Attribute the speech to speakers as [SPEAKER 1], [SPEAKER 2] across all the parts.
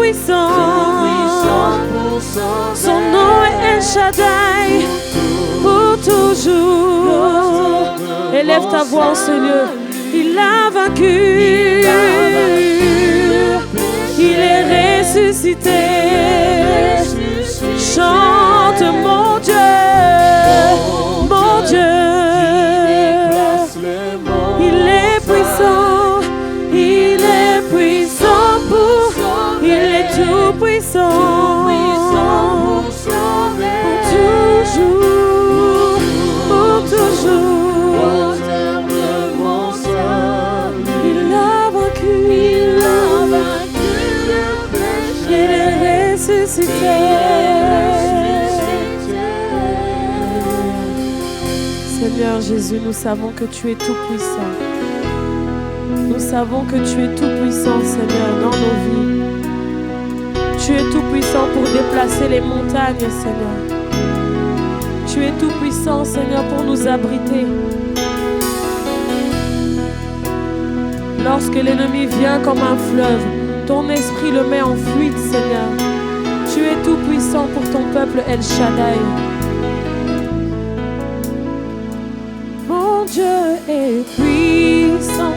[SPEAKER 1] tout-puissant. Son nom est El Shaddai pour toujours. Élève ta voix en ce lieu. Il a vaincu. Il est ressuscité. Chante mon Dieu, mon Dieu. Il est puissant, il est puissant pour, il est tout puissant pour toujours, pour toujours. Il a vaincu, il est ressuscité. Seigneur Jésus, nous savons que tu es tout puissant. Nous savons que tu es tout puissant, Seigneur, dans nos vies. Tu es tout puissant pour déplacer les montagnes, Seigneur. Tu es tout puissant, Seigneur, pour nous abriter. Lorsque l'ennemi vient comme un fleuve, ton esprit le met en fuite, Seigneur. Tu es tout puissant pour ton peuple El Shaddai. Mon Dieu est puissant,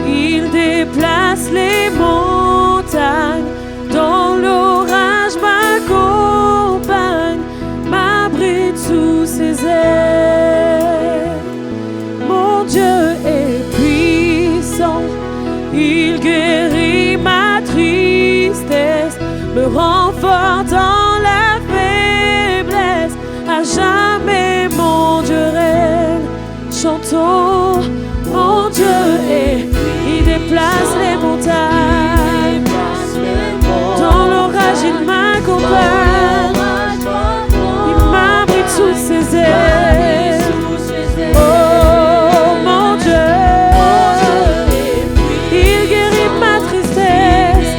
[SPEAKER 1] il déplace les montagnes. Dans l'orage m'accompagne, m'abrite sous ses ailes. Mon Dieu est puissant, il guérit ma tristesse, me rend fort dans la faiblesse. À jamais mon Dieu règne. Chantons, mon Dieu est, il déplace les montagnes. Dans l'orage il m'accompagne, il m'abrite sous ses ailes. Oh mon Dieu, il guérit ma tristesse,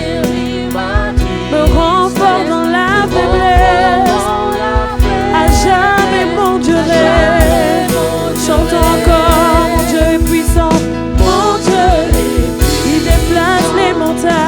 [SPEAKER 1] me rend fort dans la faiblesse. À jamais mon Dieu règne. Chante encore, mon Dieu est puissant, mon Dieu, il déplace les montagnes.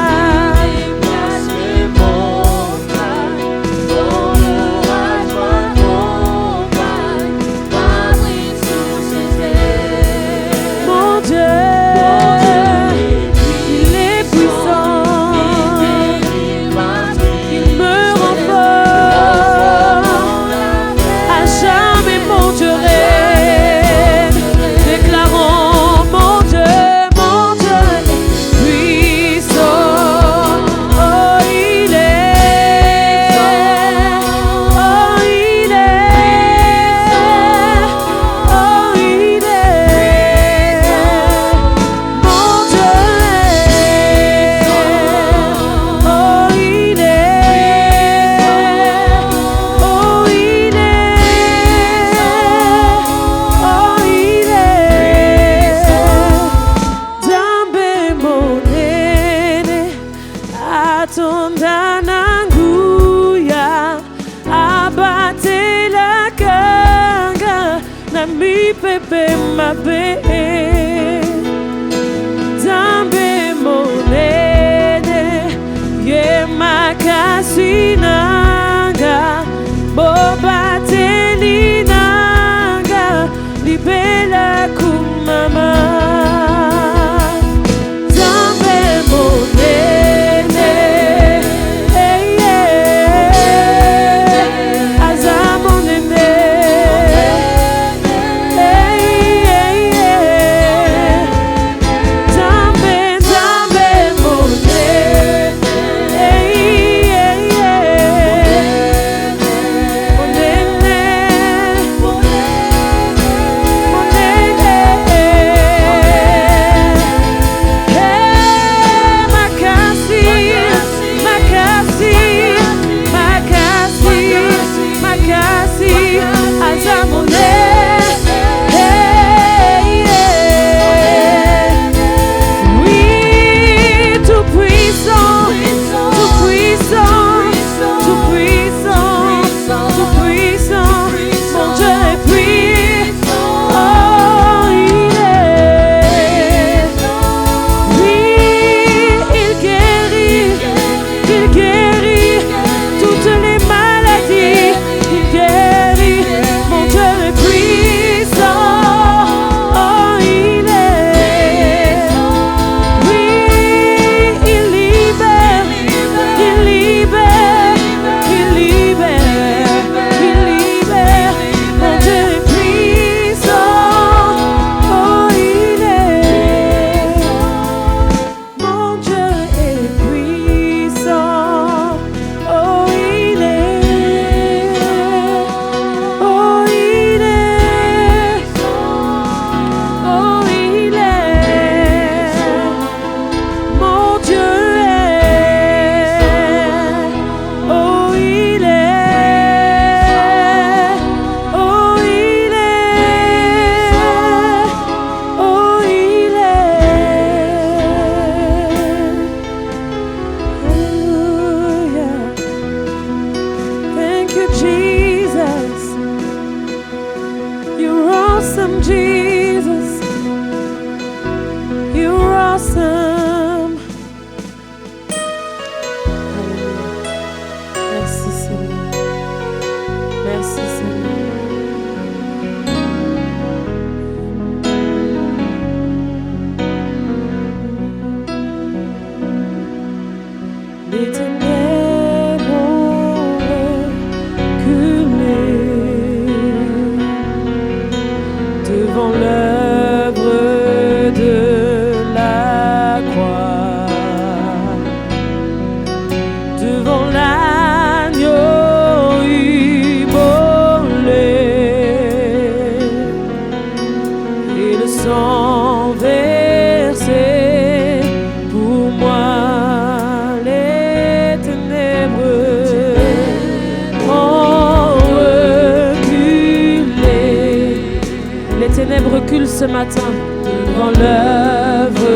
[SPEAKER 1] matin devant l'œuvre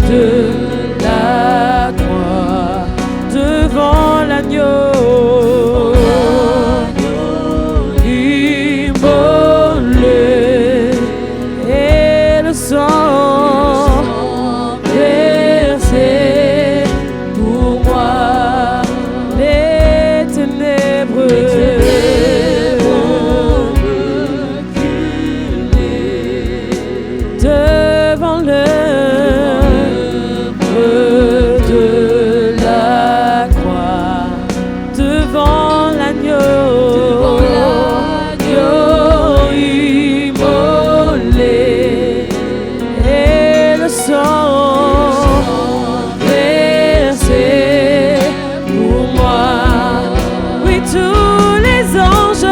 [SPEAKER 1] de la croix, devant l'agneau immolé et le sang versé pour moi, les ténèbres. Devant l'œuvre de la croix, devant l'agneau immolé et le sang versé pour moi. Oui, tous les anges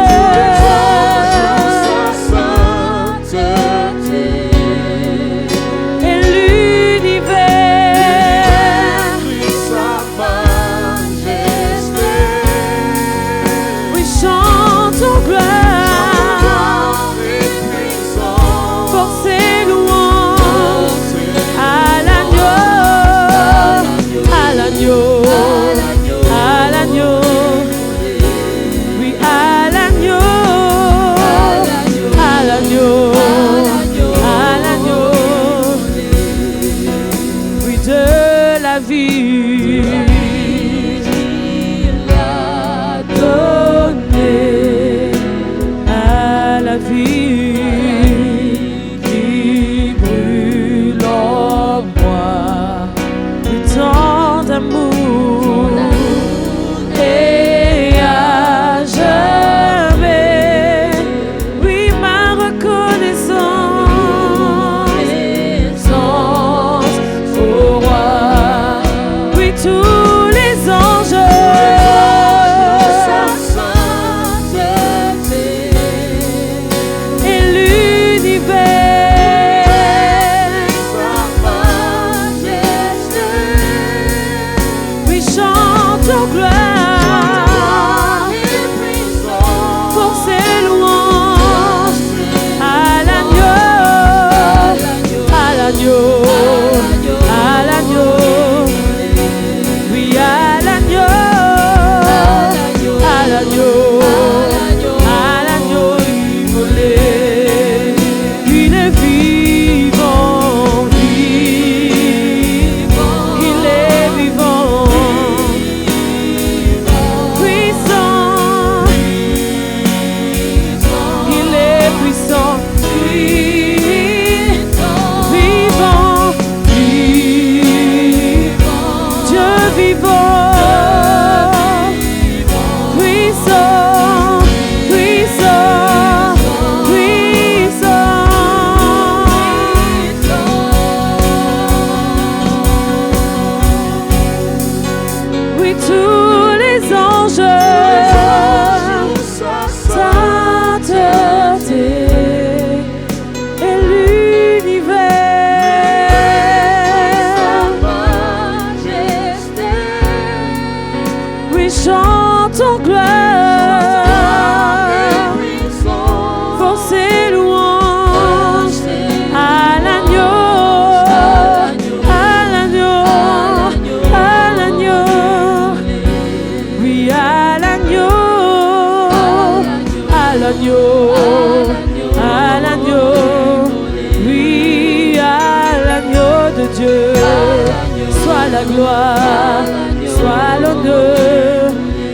[SPEAKER 1] la gloire, soit l'honneur,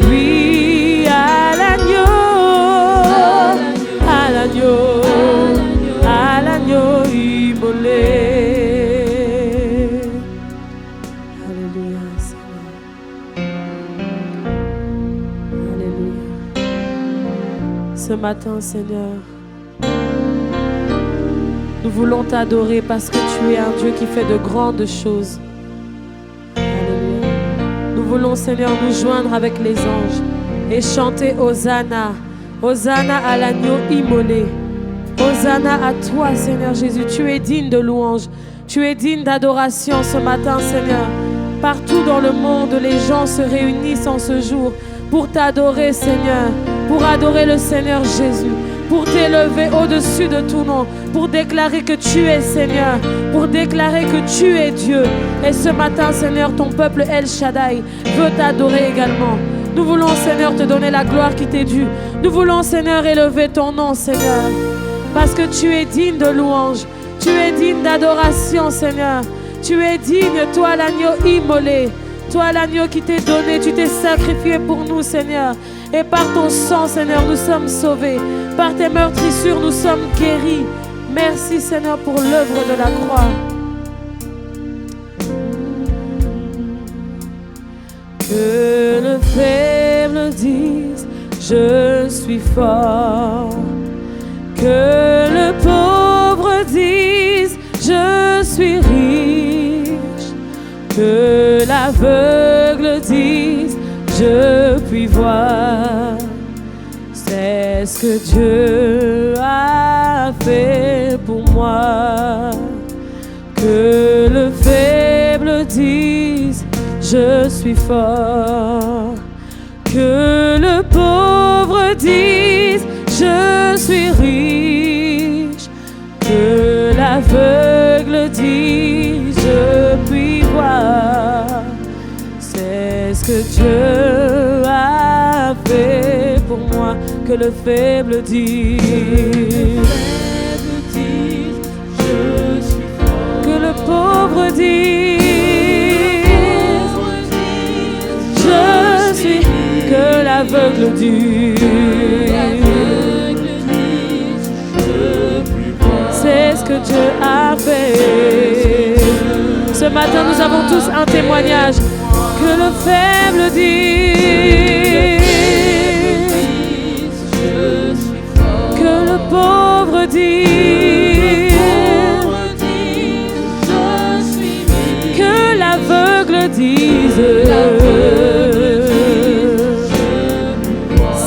[SPEAKER 1] oui, à l'agneau, à l'agneau, à l'agneau immolé. Alléluia, Seigneur. Alléluia. Ce matin, Seigneur, nous voulons t'adorer parce que tu es un Dieu qui fait de grandes choses. Alléluia. Nous voulons, Seigneur, nous joindre avec les anges et chanter Hosanna. Hosanna à l'agneau immolé. Hosanna à toi, Seigneur Jésus. Tu es digne de louange. Tu es digne d'adoration ce matin, Seigneur. Partout dans le monde, les gens se réunissent en ce jour pour t'adorer, Seigneur. Pour adorer le Seigneur Jésus. pour t'élever au-dessus de tout nom, pour déclarer que tu es Seigneur, pour déclarer que tu es Dieu. Et ce matin, Seigneur, ton peuple El Shaddai veut t'adorer également. Nous voulons, Seigneur, te donner la gloire qui t'est due. Nous voulons, Seigneur, élever ton nom, Seigneur, parce que tu es digne de louange, tu es digne d'adoration, Seigneur. Tu es digne, toi l'agneau immolé, toi l'agneau qui t'est donné, tu t'es sacrifié pour nous, Seigneur. Et par ton sang, Seigneur, nous sommes sauvés. Par tes meurtrissures, nous sommes guéris. Merci, Seigneur, pour l'œuvre de la croix. Que le faible dise, je suis fort. Que le pauvre dise, je suis riche. Que l'aveugle dise, je puis voir. C'est ce que Dieu a fait pour moi. Que le faible dise, je suis fort. Que le pauvre dise, je suis riche. Que l'aveugle dise, je puis voir. C'est ce que Dieu a fait pour moi. Que le faible dise, je suis fort. Que le pauvre dise, je suis. Que l'aveugle dise, c'est ce que Dieu a fait. Ce matin, nous avons tous un témoignage. Que le faible dise, que le pauvre dise, que l'aveugle dise,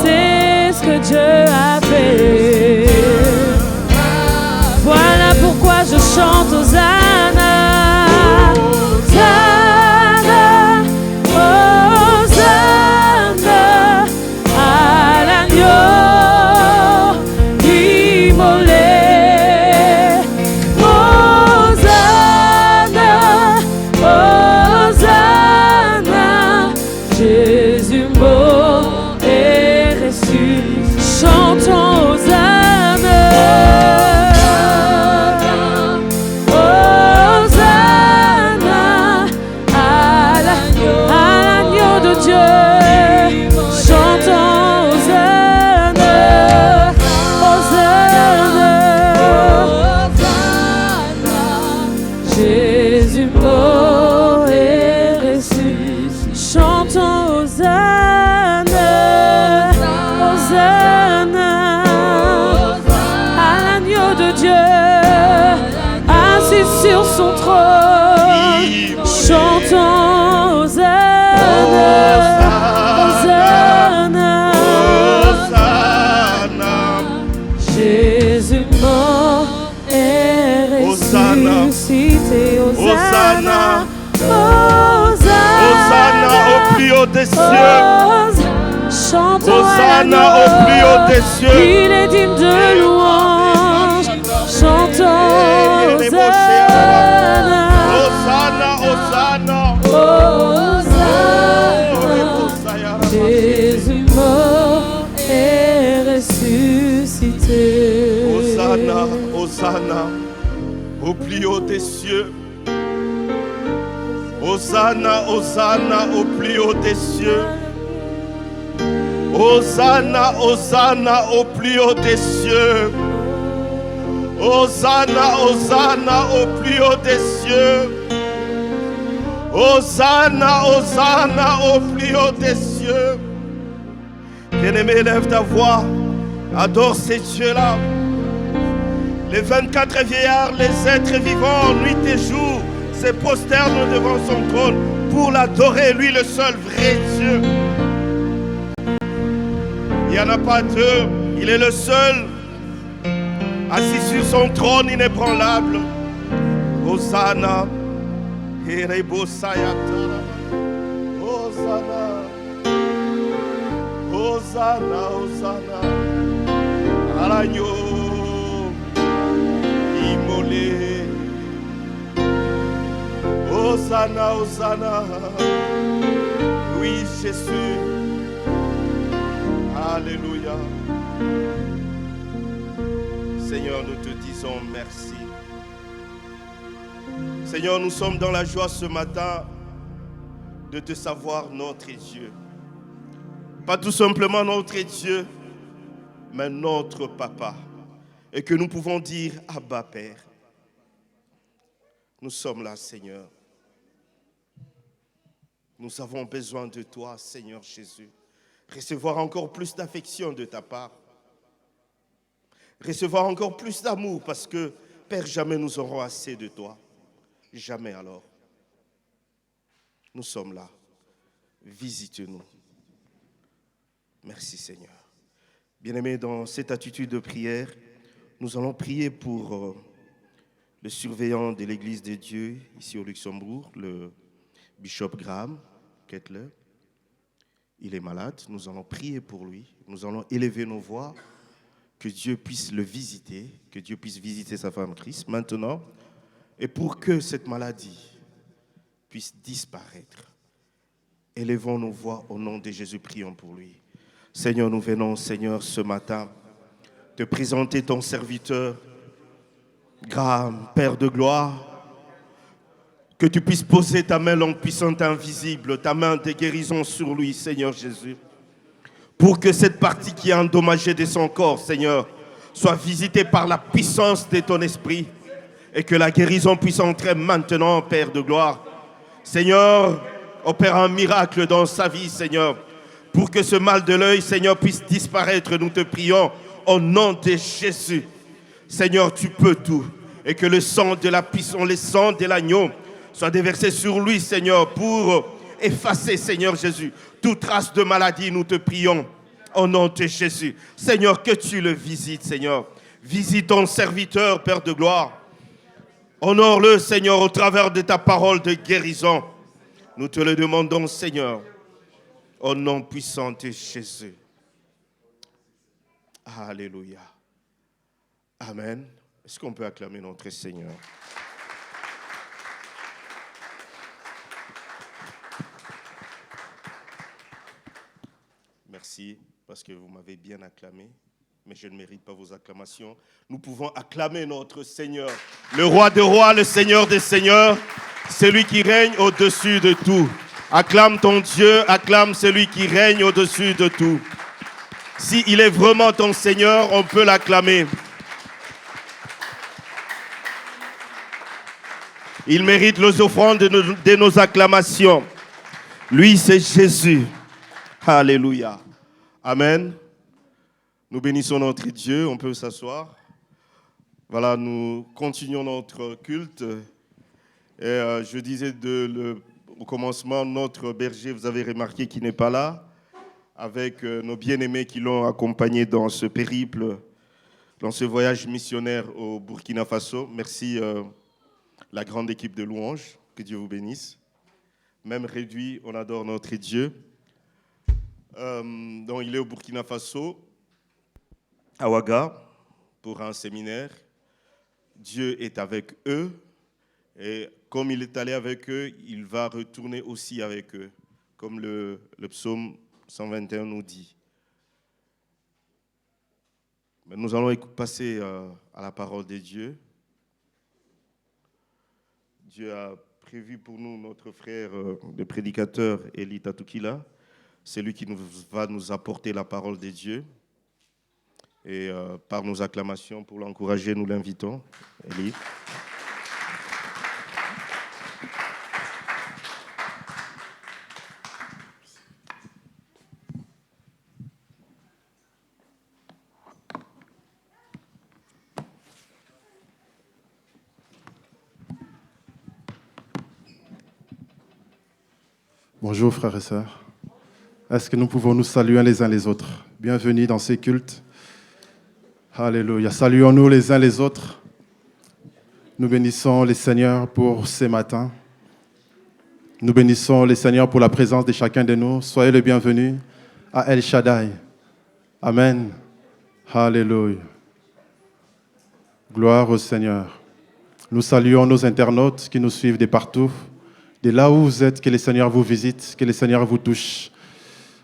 [SPEAKER 1] c'est ce que Dieu a fait. Voilà pourquoi je chante Hosanna.
[SPEAKER 2] Des cieux. Hosanna au plus haut des cieux.
[SPEAKER 1] Il est digne de louange. Chantons
[SPEAKER 2] Hosanna.
[SPEAKER 1] Hosanna. Jésus mort et ressuscité.
[SPEAKER 2] Hosanna au plus haut des cieux. Hosanna au plus haut des cieux. Hosanna au plus haut des cieux. Hosanna au plus haut des cieux. Hosanna au plus haut des cieux. Bien-aimé, lève ta voix, adore ces dieux-là. Les 24 vieillards, les êtres vivants, nuit et jour, se prosternent devant son trône pour l'adorer, lui le seul vrai Dieu. Il n'y en a pas deux, il est le seul, assis sur son trône inébranlable. Hosanna, Hosanna, Hosanna, à l'agneau immolé. Hosanna, Hosanna. Oui, Jésus. Alléluia. Seigneur, nous te disons merci. Seigneur, nous sommes dans la joie ce matin de te savoir notre Dieu. Pas tout simplement notre Dieu, mais notre Papa. Et que nous pouvons dire Abba Père. Nous sommes là, Seigneur. Nous avons besoin de toi, Seigneur Jésus. Recevoir encore plus d'affection de ta part. Recevoir encore plus d'amour parce que, Père, jamais nous aurons assez de toi. Jamais alors. Nous sommes là. Visite-nous. Merci, Seigneur. Bien-aimés, dans cette attitude de prière, nous allons prier pour le surveillant de l'Église de Dieu ici au Luxembourg, le Bishop Graham Kettler. Il est malade, nous allons prier pour lui, nous allons élever nos voix, que Dieu puisse le visiter, que Dieu puisse visiter sa femme Christ maintenant, et pour que cette maladie puisse disparaître. Élevons nos voix au nom de Jésus, prions pour lui. Seigneur, nous venons, Seigneur, ce matin, te présenter ton serviteur, Graham, Père de gloire, que tu puisses poser ta main longue, puissante, invisible, ta main de guérison sur lui, Seigneur Jésus. Pour que cette partie qui est endommagée de son corps, Seigneur, soit visitée par la puissance de ton esprit et que la guérison puisse entrer maintenant, Père de gloire. Seigneur, opère un miracle dans sa vie, Seigneur, pour que ce mal de l'œil, Seigneur, puisse disparaître. Nous te prions au nom de Jésus. Seigneur, tu peux tout. Et que le sang de la puissance, le sang de l'agneau soit déversé sur lui, Seigneur, pour effacer, Seigneur Jésus, toute trace de maladie. Nous te prions au nom de Jésus. Seigneur, que tu le visites, Seigneur. Visite ton serviteur, Père de gloire. Honore-le, Seigneur, au travers de ta parole de guérison. Nous te le demandons, Seigneur, au nom puissant de Jésus. Alléluia. Amen. Est-ce qu'on peut acclamer notre Seigneur? Merci, parce que vous m'avez bien acclamé, mais je ne mérite pas vos acclamations. Nous pouvons acclamer notre Seigneur, le roi des rois, le Seigneur des seigneurs, celui qui règne au-dessus de tout. Acclame ton Dieu, acclame celui qui règne au-dessus de tout. S'il est vraiment ton Seigneur, on peut l'acclamer. Il mérite les offrandes de nos acclamations. Lui, c'est Jésus. Alléluia. Amen. Nous bénissons notre Dieu. On peut s'asseoir. Voilà, nous continuons notre culte. Et je disais au commencement, notre berger, vous avez remarqué qu'il n'est pas là, avec nos bien-aimés qui l'ont accompagné dans ce périple, dans ce voyage missionnaire au Burkina Faso. Merci la grande équipe de louanges, que Dieu vous bénisse. Même réduit, on adore notre Dieu. Donc il est au Burkina Faso, à Ouaga, pour un séminaire. Dieu est avec eux, et comme il est allé avec eux, il va retourner aussi avec eux, comme le psaume 121 nous dit. Mais nous allons passer à la parole de Dieu. Dieu a prévu pour nous notre frère, le prédicateur Eli Tatukila. C'est lui qui va nous apporter la parole de Dieu. Et par nos acclamations, pour l'encourager, nous l'invitons. Eli.
[SPEAKER 3] Bonjour frères et sœurs. Est-ce que nous pouvons nous saluer les uns les autres? Bienvenue dans ces cultes. Alléluia. Saluons-nous les uns les autres. Nous bénissons les Seigneurs pour ces matins. Nous bénissons les Seigneurs pour la présence de chacun de nous. Soyez les bienvenus à El Shaddai. Amen. Alléluia. Gloire au Seigneur. Nous saluons nos internautes qui nous suivent de partout. De là où vous êtes, que le Seigneur vous visite, que le Seigneur vous touche.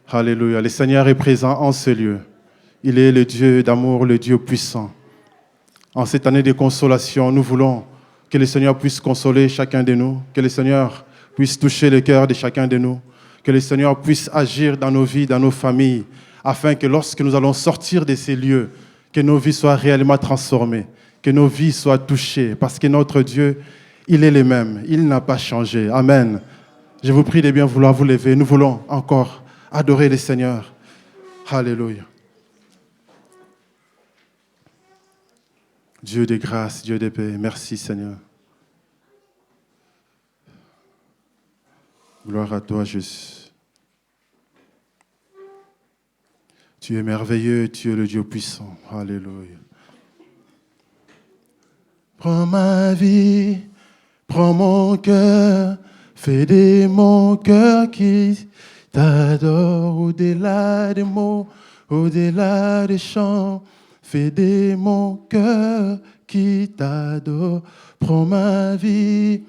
[SPEAKER 3] Alléluia. Le Seigneur est présent en ce lieu. Il est le Dieu d'amour, le Dieu puissant. En cette année de consolation, nous voulons que le Seigneur puisse consoler chacun de nous, que le Seigneur puisse toucher le cœur de chacun de nous, que le Seigneur puisse agir dans nos vies, dans nos familles, afin que lorsque nous allons sortir de ces lieux, que nos vies soient réellement transformées, que nos vies soient touchées, parce que notre Dieu, il est le même, il n'a pas changé. Amen. Je vous prie de bien vouloir vous lever. Nous voulons encore adorer le Seigneur. Alléluia. Dieu de grâce, Dieu de paix, merci Seigneur. Gloire à toi, Jésus. Tu es merveilleux, tu es le Dieu puissant. Alléluia. Prends ma vie, prends mon cœur, fais de mon cœur qui t'adore au-delà des mots, au-delà des chants. Fais de mon cœur qui t'adore. Prends ma vie,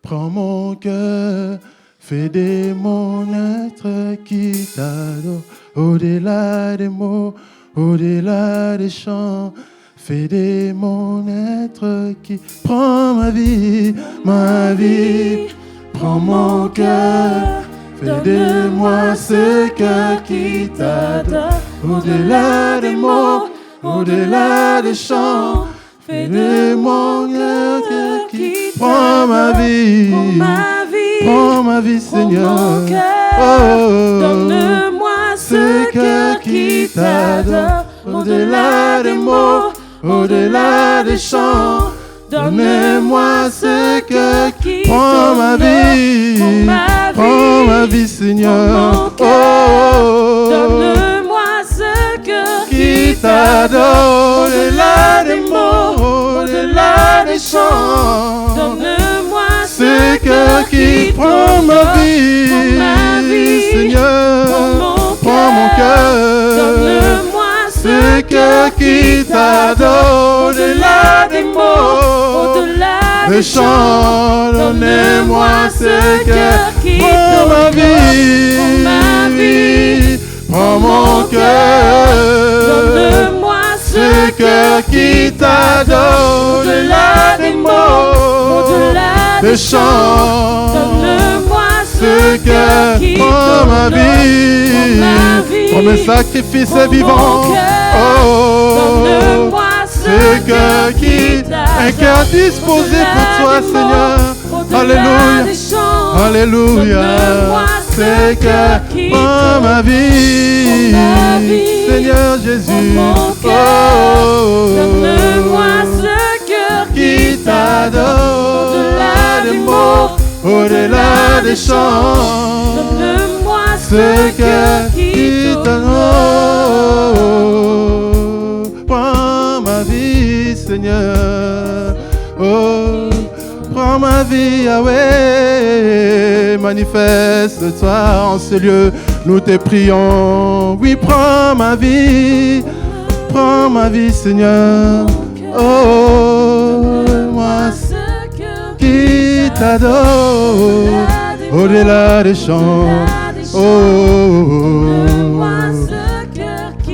[SPEAKER 3] prends mon cœur, fais de mon être qui t'adore. Au-delà des mots, au-delà des chants. Fais de mon être qui... Prends ma vie, prends mon cœur. Fais de moi ce cœur qui t'adore. Au-delà des mots, au-delà des chants, fais de mon cœur qui... Prends ma vie, prends ma vie, Seigneur.
[SPEAKER 1] Donne-moi ce cœur qui t'adore. Au-delà des mots, au-delà des chants, donne-moi ce cœur qui t'adore.
[SPEAKER 3] Prends ma vie, prends ma vie, Seigneur.
[SPEAKER 1] Donne-moi ce cœur
[SPEAKER 3] Qui t'adore, au-delà des mots, au-delà des chants.
[SPEAKER 1] Donne-moi
[SPEAKER 3] Ce cœur qui prend ma vie, Seigneur. Prends mon cœur.
[SPEAKER 1] Donne-moi
[SPEAKER 3] Ce cœur qui t'adore, au-delà des mots,
[SPEAKER 1] au-delà
[SPEAKER 3] des chants. Donnez-moi ce cœur qui prend ma vie. Prends mon cœur.
[SPEAKER 1] Donne-moi
[SPEAKER 3] Ce cœur qui t'adore, au-delà des mots,
[SPEAKER 1] au-delà
[SPEAKER 3] des chants.
[SPEAKER 1] Donne-moi
[SPEAKER 3] Ce cœur
[SPEAKER 1] qui
[SPEAKER 3] prend ma vie. Comme un sacrifice vivant.
[SPEAKER 1] Donne-moi
[SPEAKER 3] Ce cœur qui un cœur disposé pour toi, Seigneur. Alléluia. Alléluia. Ce cœur prend ma vie. Seigneur Jésus.
[SPEAKER 1] Donne-moi ce cœur
[SPEAKER 3] Qui t'adore, au-delà des mots, au-delà des chants.
[SPEAKER 1] Donne-moi
[SPEAKER 3] Ce cœur qui t'adore. Prends ma vie, Seigneur. Oh, prends ma vie, Yahweh. Manifeste-toi en ce lieu, nous te prions. Oui, prends ma vie, Seigneur. Oh, moi qui t'adore, au-delà des chants. Oh,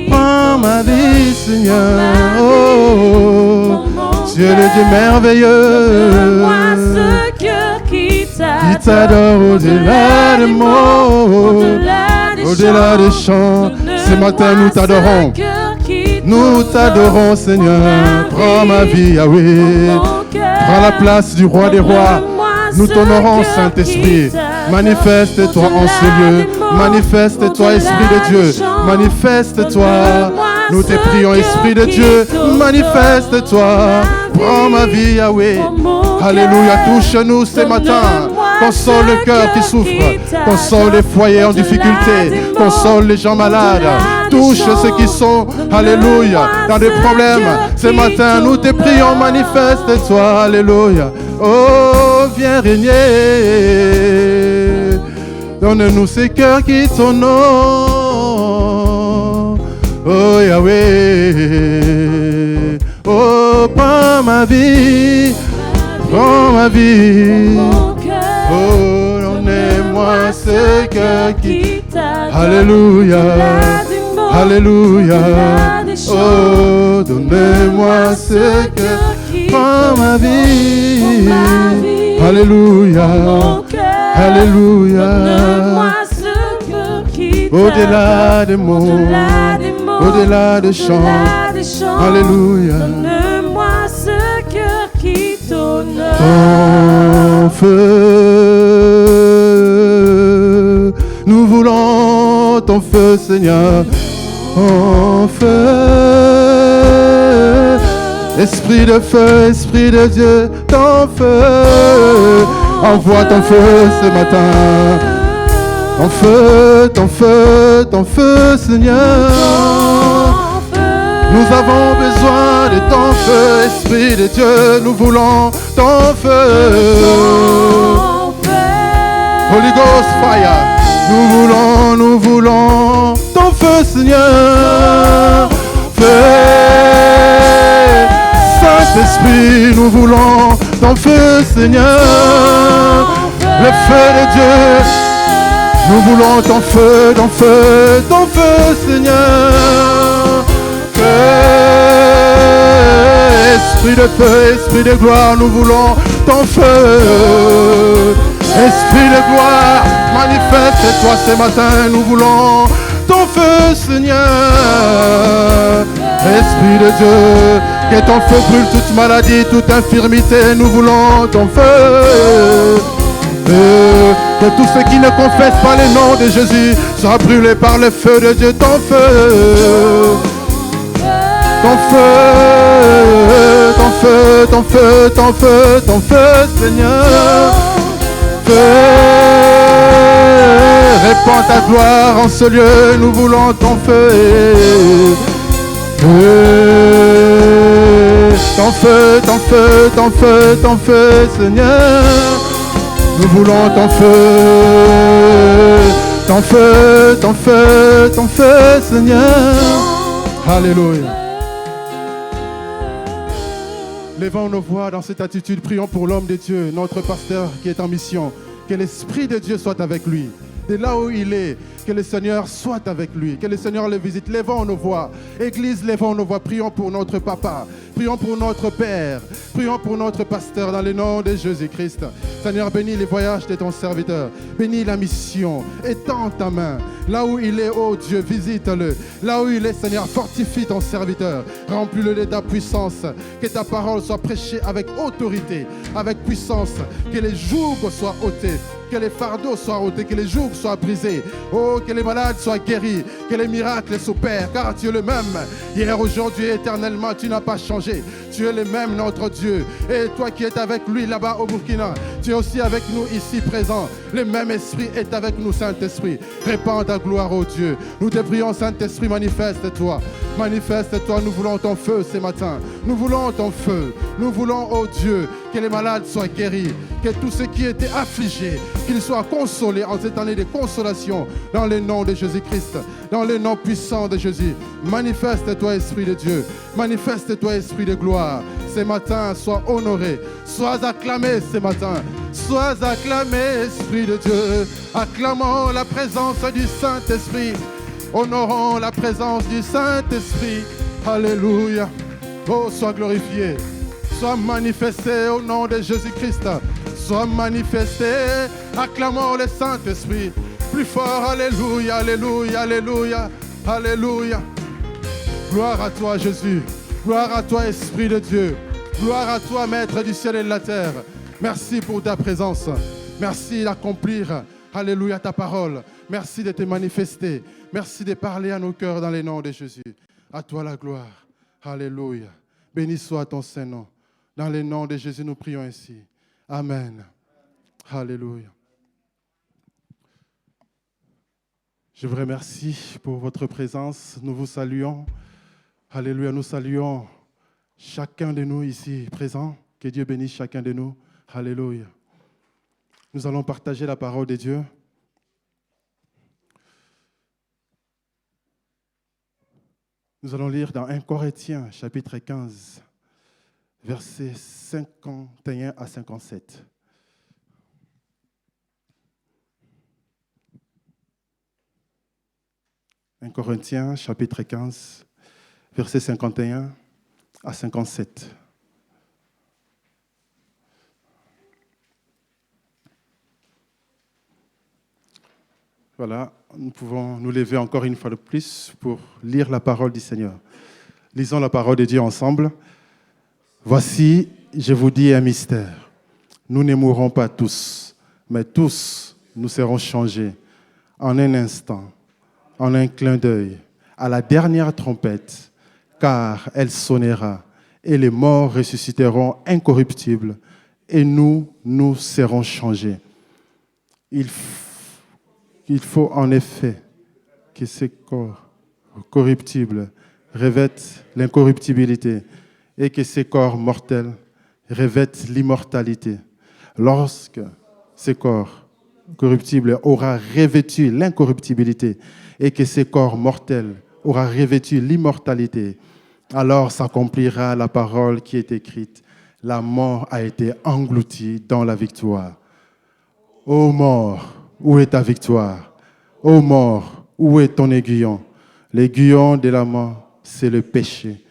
[SPEAKER 3] prends ma vie, Seigneur. Oh, tu es le Dieu merveilleux qui t'adore au-delà des mots, au-delà des chants. Ce matin, nous t'adorons. Nous t'adorons, Seigneur. Prends ma vie, Yahweh. Prends la place du roi des rois. Nous t'honorons, Saint-Esprit. Manifeste-toi en ce lieu. Manifeste-toi, Esprit de Dieu. Manifeste-toi. Nous te prions, Esprit de Dieu. Manifeste-toi. Prends ma vie, Yahweh. Alléluia. Touche-nous ce matin. Console le cœur qui souffre. Console les foyers en difficulté. Console les gens malades. Touche ceux qui sont, alléluia, dans des problèmes. Ce matin, nous te prions, manifeste-toi. Alléluia. Oh, viens régner. Donne-nous ces cœurs qui t'honorent. Oh, Yahweh. Oh, prends ma vie, prends ma vie.
[SPEAKER 1] Mon cœur,
[SPEAKER 3] Oh, donnez-moi ce cœur qui
[SPEAKER 1] t'adore.
[SPEAKER 3] Alléluia,
[SPEAKER 1] Au-delà des mots,
[SPEAKER 3] Alléluia.
[SPEAKER 1] au-delà des chants,
[SPEAKER 3] Oh, donnez-moi ce cœur. Prends ma vie, Alléluia,
[SPEAKER 1] mon cœur,
[SPEAKER 3] Alléluia.
[SPEAKER 1] donne-moi ce cœur qui
[SPEAKER 3] Au-delà des mots,
[SPEAKER 1] au-delà des mots,
[SPEAKER 3] au-delà des chants,
[SPEAKER 1] au-delà des chants,
[SPEAKER 3] Alléluia.
[SPEAKER 1] donne-moi ce cœur qui t'honore.
[SPEAKER 3] Ton feu, nous voulons ton feu, Seigneur, ton feu. Esprit de Dieu, ton feu, envoie ton feu ce matin. Ton feu, ton feu, ton feu, Seigneur. Nous avons besoin de ton feu, Esprit de Dieu, nous voulons ton feu. Holy Ghost fire, nous voulons ton feu, Seigneur. Feu, Saint-Esprit, nous voulons ton feu, Seigneur. Le feu de Dieu, nous voulons ton feu, ton feu, ton feu, Seigneur. Esprit de feu, esprit de gloire, nous voulons ton feu. Esprit de gloire, manifeste-toi ce matin, nous voulons ton feu, Seigneur. Esprit de Dieu, que ton feu brûle toute maladie, toute infirmité, nous voulons ton feu. Que tous ceux qui ne confessent pas le nom de Jésus soient brûlés par le feu de Dieu, ton feu. Ton feu, ton feu, ton feu, ton feu, ton feu, Seigneur. Feu, répands ta gloire en ce lieu, nous voulons ton feu. Ton feu, ton feu, ton feu, ton feu, Seigneur. Nous voulons ton feu, ton feu, ton feu, ton feu, Seigneur. Alléluia. Levons nos voix dans cette attitude, prions pour l'homme de Dieu, notre pasteur qui est en mission. Que l'Esprit de Dieu soit avec lui. De là où il est, que le Seigneur soit avec lui, que le Seigneur le visite. Levons nos voix. Église, levons nos voix. Prions pour notre papa. Prions pour notre Père. Prions pour notre pasteur dans le nom de Jésus-Christ. Seigneur, bénis les voyages de ton serviteur. Bénis la mission. Étends ta main. Là où il est, oh Dieu, visite-le. Là où il est, Seigneur, fortifie ton serviteur. Remplis-le de ta puissance. Que ta parole soit prêchée avec autorité, avec puissance. Que les jougs soient ôtés. Que les fardeaux soient ôtés, que les jougs soient brisés. Oh, que les malades soient guéris, que les miracles s'opèrent, car tu es le même. Hier, aujourd'hui, éternellement, tu n'as pas changé. Tu es le même, notre Dieu. Et toi qui es avec lui là-bas au Burkina, tu es aussi avec nous ici présent. Le même esprit est avec nous, Saint-Esprit. Répands ta gloire, ô Dieu. Nous te prions, Saint-Esprit, manifeste-toi. Manifeste-toi, nous voulons ton feu ce matin. Nous voulons ton feu. Nous voulons, ô Dieu, que les malades soient guéris, que tous ceux qui étaient affligés, qu'ils soient consolés en cette année de consolation, dans le nom de Jésus-Christ, dans le nom puissant de Jésus. Manifeste-toi, Esprit de Dieu. Manifeste-toi, Esprit de gloire. Ce matin, sois honoré. Sois acclamé ce matin. Sois acclamé, Esprit de Dieu. Acclamons la présence du Saint-Esprit. Honorons la présence du Saint-Esprit. Alléluia. Oh, sois glorifié. Sois manifesté au nom de Jésus-Christ. Sois manifesté. Acclamons le Saint-Esprit. Plus fort, alléluia, alléluia, alléluia, alléluia. Gloire à toi, Jésus. Gloire à toi, Esprit de Dieu. Gloire à toi, Maître du ciel et de la terre. Merci pour ta présence. Merci d'accomplir, alléluia, ta parole. Merci de te manifester. Merci de parler à nos cœurs dans le nom de Jésus. À toi la gloire. Alléluia. Béni soit ton Saint-Nom. Dans le nom de Jésus, nous prions ainsi. Amen. Alléluia. Je vous remercie pour votre présence. Nous vous saluons. Alléluia. Nous saluons chacun de nous ici présents. Que Dieu bénisse chacun de nous. Alléluia. Nous allons partager la parole de Dieu. Nous allons lire dans 1 Corinthiens, chapitre 15. versets 51 à 57. « 1 Corinthiens, chapitre 15, versets 51 à 57. Voilà, nous pouvons nous lever encore une fois de plus pour lire la parole du Seigneur. Lisons la parole de Dieu ensemble. Voici, je vous dis un mystère. Nous ne mourrons pas tous, mais tous nous serons changés en un instant, en un clin d'œil, à la dernière trompette, car elle sonnera, et les morts ressusciteront incorruptibles, et nous serons changés. Il faut en effet que ces corps corruptibles revêtent l'incorruptibilité et que ces corps mortels revêtent l'immortalité. Lorsque ces corps corruptibles aura revêtu l'incorruptibilité et que ces corps mortels aura revêtu l'immortalité, alors s'accomplira la parole qui est écrite. La mort a été engloutie dans la victoire. Ô mort, où est ta victoire? Ô mort, où est ton aiguillon? L'aiguillon de la mort, c'est le péché.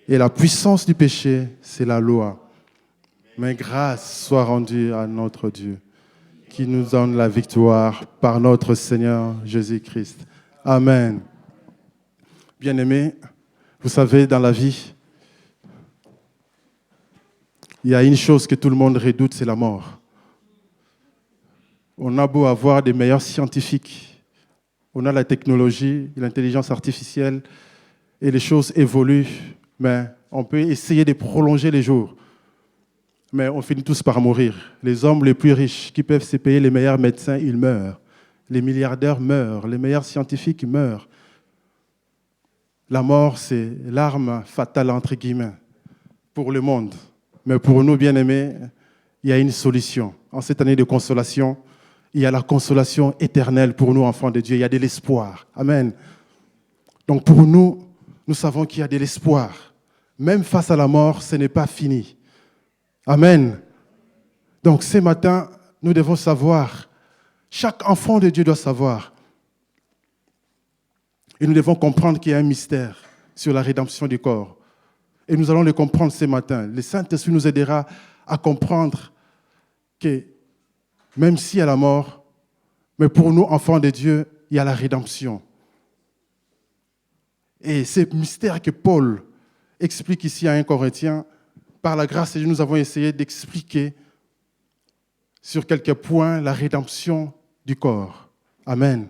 [SPEAKER 3] Et la puissance du péché, c'est la loi. Mais grâce soit rendue à notre Dieu, qui nous donne la victoire par notre Seigneur Jésus-Christ. Amen. Bien-aimés, vous savez, dans la vie, il y a une chose que tout le monde redoute, c'est la mort. On a beau avoir des meilleurs scientifiques, on a la technologie, l'intelligence artificielle, et les choses évoluent, mais on peut essayer de prolonger les jours. Mais on finit tous par mourir. Les hommes les plus riches qui peuvent se payer les meilleurs médecins, ils meurent. Les milliardaires meurent, les meilleurs scientifiques meurent. La mort, c'est l'arme fatale, entre guillemets, pour le monde. Mais pour nous, bien-aimés, il y a une solution. En cette année de consolation, il y a la consolation éternelle pour nous, enfants de Dieu. Il y a de l'espoir. Amen. Donc pour nous, nous savons qu'il y a de l'espoir. Même face à la mort, ce n'est pas fini. Amen. Donc ce matin, nous devons savoir, chaque enfant de Dieu doit savoir, et nous devons comprendre qu'il y a un mystère sur la rédemption du corps. Et nous allons le comprendre ce matin. Le Saint-Esprit nous aidera à comprendre que même s'il y a la mort, mais pour nous, enfants de Dieu, il y a la rédemption. Et ce mystère que Paul explique ici à 1 Corinthiens, par la grâce de Dieu, nous avons essayé d'expliquer sur quelques points la rédemption du corps. Amen.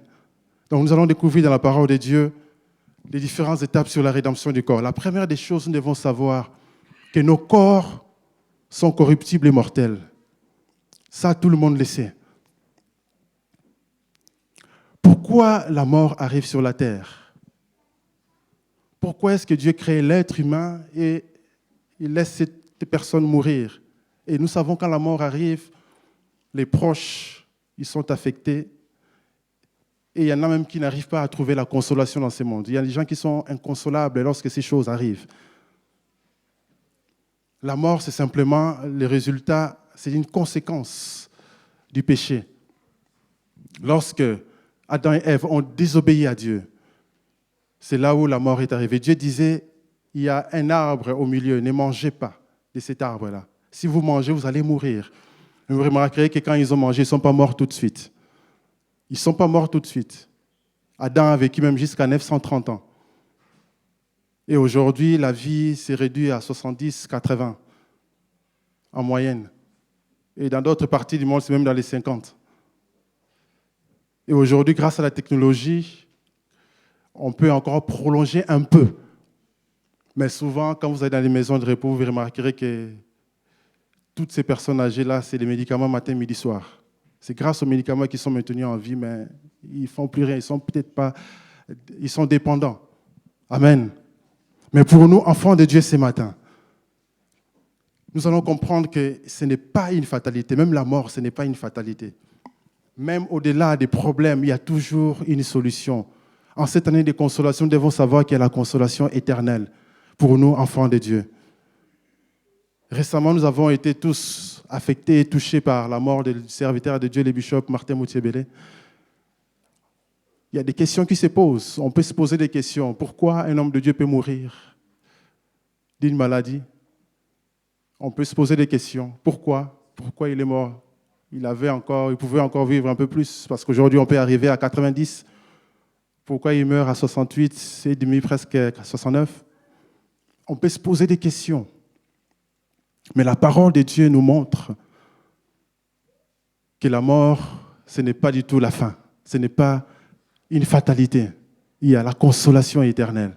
[SPEAKER 3] Donc nous allons découvrir dans la parole de Dieu les différentes étapes sur la rédemption du corps. La première des choses, nous devons savoir que nos corps sont corruptibles et mortels. Ça, tout le monde le sait. Pourquoi la mort arrive sur la terre? Pourquoi est-ce que Dieu crée l'être humain et il laisse cette personne mourir? Et nous savons quand la mort arrive, les proches, ils sont affectés. Et il y en a même qui n'arrivent pas à trouver la consolation dans ce monde. Il y a des gens qui sont inconsolables lorsque ces choses arrivent. La mort, c'est simplement le résultat, c'est une conséquence du péché. Lorsque Adam et Ève ont désobéi à Dieu, c'est là où la mort est arrivée. Dieu disait, il y a un arbre au milieu, ne mangez pas de cet arbre-là. Si vous mangez, vous allez mourir. Et vous remarquerez que quand ils ont mangé, ils ne sont pas morts tout de suite. Ils ne sont pas morts tout de suite. Adam a vécu même jusqu'à 930 ans. Et aujourd'hui, la vie s'est réduite à 70, 80 en moyenne. Et dans d'autres parties du monde, c'est même dans les 50. Et aujourd'hui, grâce à la technologie, on peut encore prolonger un peu. Mais souvent, quand vous allez dans les maisons de repos, vous remarquerez que toutes ces personnes âgées-là, c'est des médicaments matin, midi, soir. C'est grâce aux médicaments qu'ils sont maintenus en vie, mais ils ne font plus rien. Ils sont peut-être pas, ils sont dépendants. Amen. Mais pour nous, enfants de Dieu ce matin, nous allons comprendre que ce n'est pas une fatalité. Même la mort, ce n'est pas une fatalité. Même au-delà des problèmes, il y a toujours une solution. En cette année de consolation, nous devons savoir qu'il y a la consolation éternelle pour nous, enfants de Dieu. Récemment, nous avons été tous affectés et touchés par la mort du serviteur de Dieu, le bishop Martin Moutier-Bélé. Il y a des questions qui se posent. On peut se poser des questions. Pourquoi un homme de Dieu peut mourir d'une maladie? On peut se poser des questions. Pourquoi il est mort? Il pouvait encore vivre un peu plus, parce qu'aujourd'hui, on peut arriver à 90. Pourquoi il meurt à 68 et demi, presque à 69? On peut se poser des questions. Mais la parole de Dieu nous montre que la mort, ce n'est pas du tout la fin. Ce n'est pas une fatalité. Il y a la consolation éternelle.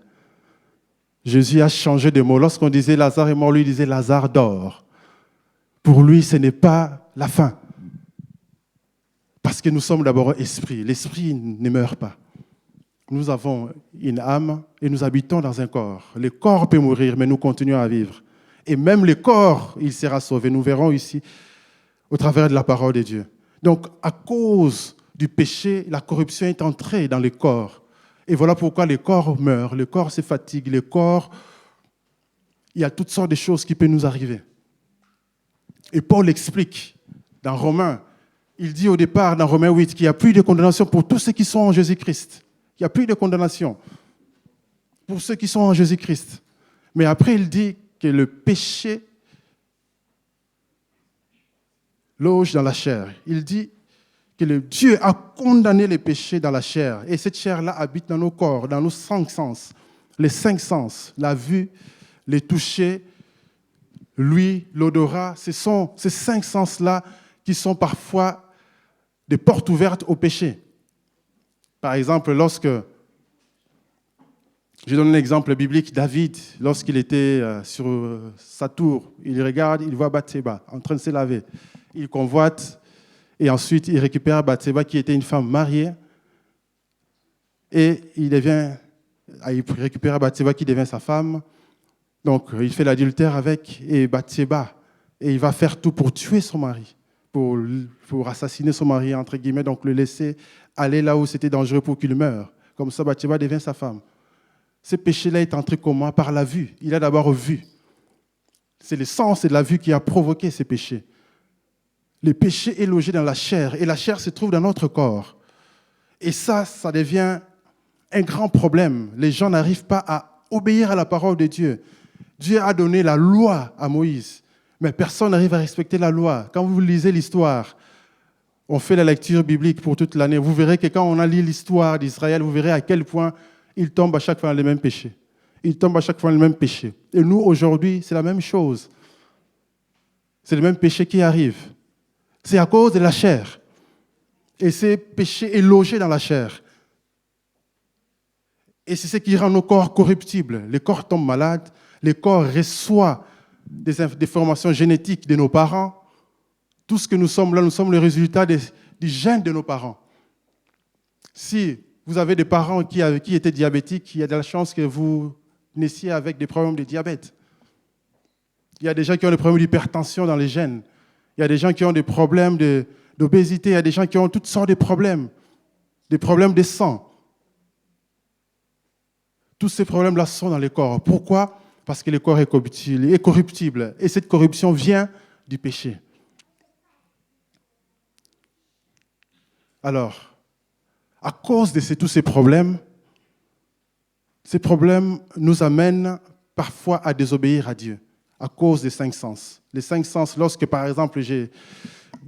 [SPEAKER 3] Jésus a changé de mot. Lorsqu'on disait Lazare est mort, lui disait Lazare dort. Pour lui, ce n'est pas la fin. Parce que nous sommes d'abord esprit. L'esprit ne meurt pas. Nous avons une âme et nous habitons dans un corps. Le corps peut mourir, mais nous continuons à vivre. Et même le corps, il sera sauvé. Nous verrons ici au travers de la parole de Dieu. Donc, à cause du péché, la corruption est entrée dans le corps. Et voilà pourquoi le corps meurt, le corps se fatigue, le corps, il y a toutes sortes de choses qui peuvent nous arriver. Et Paul explique dans Romains, il dit au départ dans Romains 8 qu'il n'y a plus de condamnation pour tous ceux qui sont en Jésus-Christ. Il n'y a plus de condamnation pour ceux qui sont en Jésus-Christ. Mais après, il dit que le péché loge dans la chair. Il dit que Dieu a condamné les péchés dans la chair. Et cette chair-là habite dans nos corps, dans nos 5 sens. Les 5 sens, la vue, les toucher, l'ouïe, l'odorat, ce sont ces 5 sens-là qui sont parfois des portes ouvertes au péché. Par exemple, je donne un exemple biblique, David, lorsqu'il était sur sa tour, il regarde, il voit Bathséba en train de se laver. Il convoite et ensuite il récupère Bathséba qui était une femme mariée et il récupère Bathséba qui devient sa femme. Donc il fait l'adultère avec et Bathséba et il va faire tout pour tuer son mari, pour assassiner son mari, entre guillemets, donc le laisser aller là où c'était dangereux pour qu'il meure. Comme ça, Bathséba devient sa femme. Ce péché-là est entré comment? Par la vue. Il a d'abord vu. C'est le sens et la vue qui a provoqué ces péchés. Le péché est logé dans la chair et la chair se trouve dans notre corps. Et ça devient un grand problème. Les gens n'arrivent pas à obéir à la parole de Dieu. Dieu a donné la loi à Moïse, mais personne n'arrive à respecter la loi. Quand vous lisez l'histoire, on fait la lecture biblique pour toute l'année, vous verrez que quand on a lu l'histoire d'Israël, vous verrez à quel point ils tombent à chaque fois dans les mêmes péchés. Ils tombent à chaque fois dans les mêmes péchés. Et nous, aujourd'hui, c'est la même chose. C'est le même péché qui arrive. C'est à cause de la chair. Et ce péché est logé dans la chair. Et c'est ce qui rend nos corps corruptibles. Les corps tombent malades, les corps reçoivent des formations génétiques de nos parents. Tout ce que nous sommes là, nous sommes le résultat du gène de nos parents. Si vous avez des parents qui étaient diabétiques, il y a de la chance que vous naissiez avec des problèmes de diabète. Il y a des gens qui ont des problèmes d'hypertension dans les gènes. Il y a des gens qui ont des problèmes d'obésité. Il y a des gens qui ont toutes sortes de problèmes de sang. Tous ces problèmes-là sont dans les corps. Pourquoi? Parce que le corps est corruptible. Et cette corruption vient du péché. Alors, à cause de tous ces problèmes nous amènent parfois à désobéir à Dieu, à cause des 5 sens. Les 5 sens, lorsque par exemple,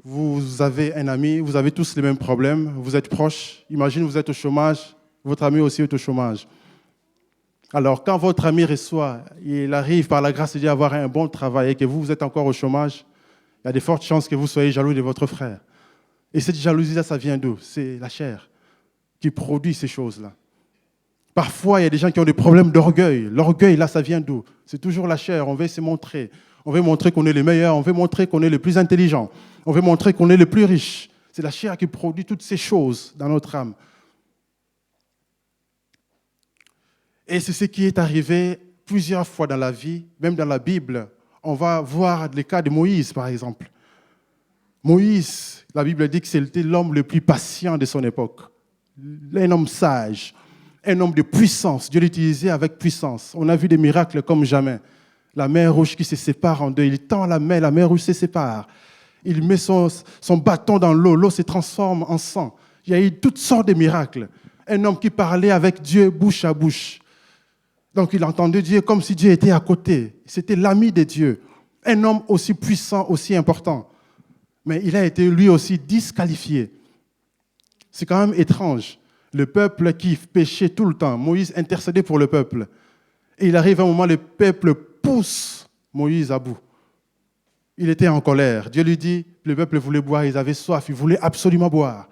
[SPEAKER 3] vous avez un ami, vous avez tous les mêmes problèmes, vous êtes proches, imagine vous êtes au chômage, votre ami aussi est au chômage. Alors, quand votre ami il arrive par la grâce de Dieu à avoir un bon travail et que vous êtes encore au chômage, il y a de fortes chances que vous soyez jaloux de votre frère. Et cette jalousie-là, ça vient d'où? C'est la chair qui produit ces choses-là. Parfois, il y a des gens qui ont des problèmes d'orgueil. L'orgueil, là, ça vient d'où? C'est toujours la chair. On veut se montrer. On veut montrer qu'on est les meilleurs. On veut montrer qu'on est les plus intelligents. On veut montrer qu'on est les plus riches. C'est la chair qui produit toutes ces choses dans notre âme. Et c'est ce qui est arrivé plusieurs fois dans la vie, même dans la Bible. On va voir les cas de Moïse, par exemple. Moïse, la Bible dit que c'était l'homme le plus patient de son époque. Un homme sage, un homme de puissance. Dieu l'utilisait avec puissance. On a vu des miracles comme jamais. la mer Rouge qui se sépare en deux. Il tend la mer Rouge se sépare. Il met son bâton dans l'eau, l'eau se transforme en sang. Il y a eu toutes sortes de miracles. Un homme qui parlait avec Dieu bouche à bouche. Donc il entendait Dieu comme si Dieu était à côté. C'était l'ami de Dieu. Un homme aussi puissant, aussi important. Mais il a été lui aussi disqualifié. C'est quand même étrange. Le peuple qui péchait tout le temps, Moïse intercédait pour le peuple. Et il arrive un moment, le peuple pousse Moïse à bout. Il était en colère. Dieu lui dit, le peuple voulait boire, ils avaient soif, ils voulaient absolument boire.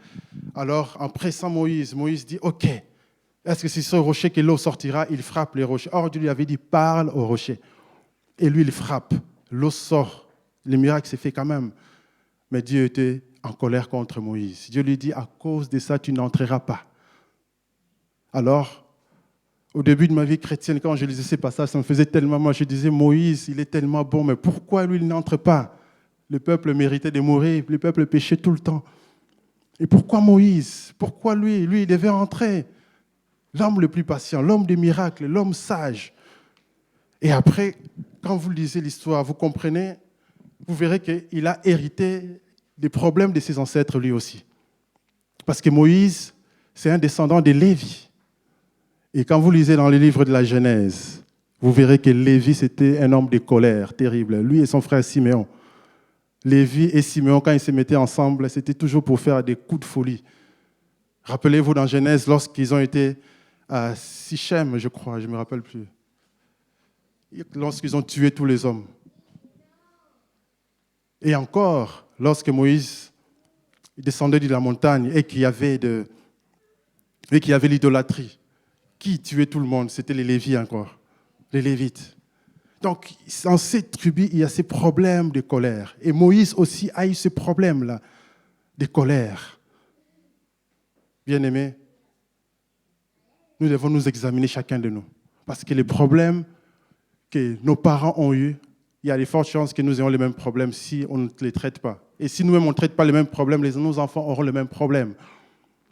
[SPEAKER 3] Alors, en pressant Moïse, Moïse dit, OK, est-ce que c'est sur le rocher que l'eau sortira? Il frappe les rochers. Or, Dieu lui avait dit, parle au rocher. Et lui, il frappe. L'eau sort. Le miracle s'est fait quand même. Mais Dieu était en colère contre Moïse. Dieu lui dit, à cause de ça, tu n'entreras pas. Alors, au début de ma vie chrétienne, quand je lisais ces passages, ça me faisait tellement mal. Je disais, Moïse, il est tellement bon, mais pourquoi lui, il n'entre pas? Le peuple méritait de mourir, le peuple péchait tout le temps. Et pourquoi Moïse? Pourquoi lui, il devait entrer? L'homme le plus patient, l'homme des miracles, l'homme sage. Et après, quand vous lisez l'histoire, vous comprenez, vous verrez qu'il a hérité des problèmes de ses ancêtres lui aussi. Parce que Moïse, c'est un descendant de Lévi. Et quand vous lisez dans les livres de la Genèse, vous verrez que Lévi, c'était un homme de colère terrible. Lui et son frère Siméon. Lévi et Siméon, quand ils se mettaient ensemble, c'était toujours pour faire des coups de folie. Rappelez-vous dans Genèse, lorsqu'ils ont été à Sichem, je crois, je ne me rappelle plus. Lorsqu'ils ont tué tous les hommes. Et encore, lorsque Moïse descendait de la montagne et qu'il y avait l'idolâtrie, qui tuait tout le monde? C'était les Lévites encore, les Lévites. Donc, dans cette tribu, il y a ces problèmes de colère. Et Moïse aussi a eu ce problème-là de colère. Bien-aimés, nous devons nous examiner chacun de nous. Parce que les problèmes que nos parents ont eus, il y a de fortes chances que nous ayons les mêmes problèmes si on ne les traite pas. Et si nous-mêmes on ne traite pas les mêmes problèmes, nos enfants auront le même problème.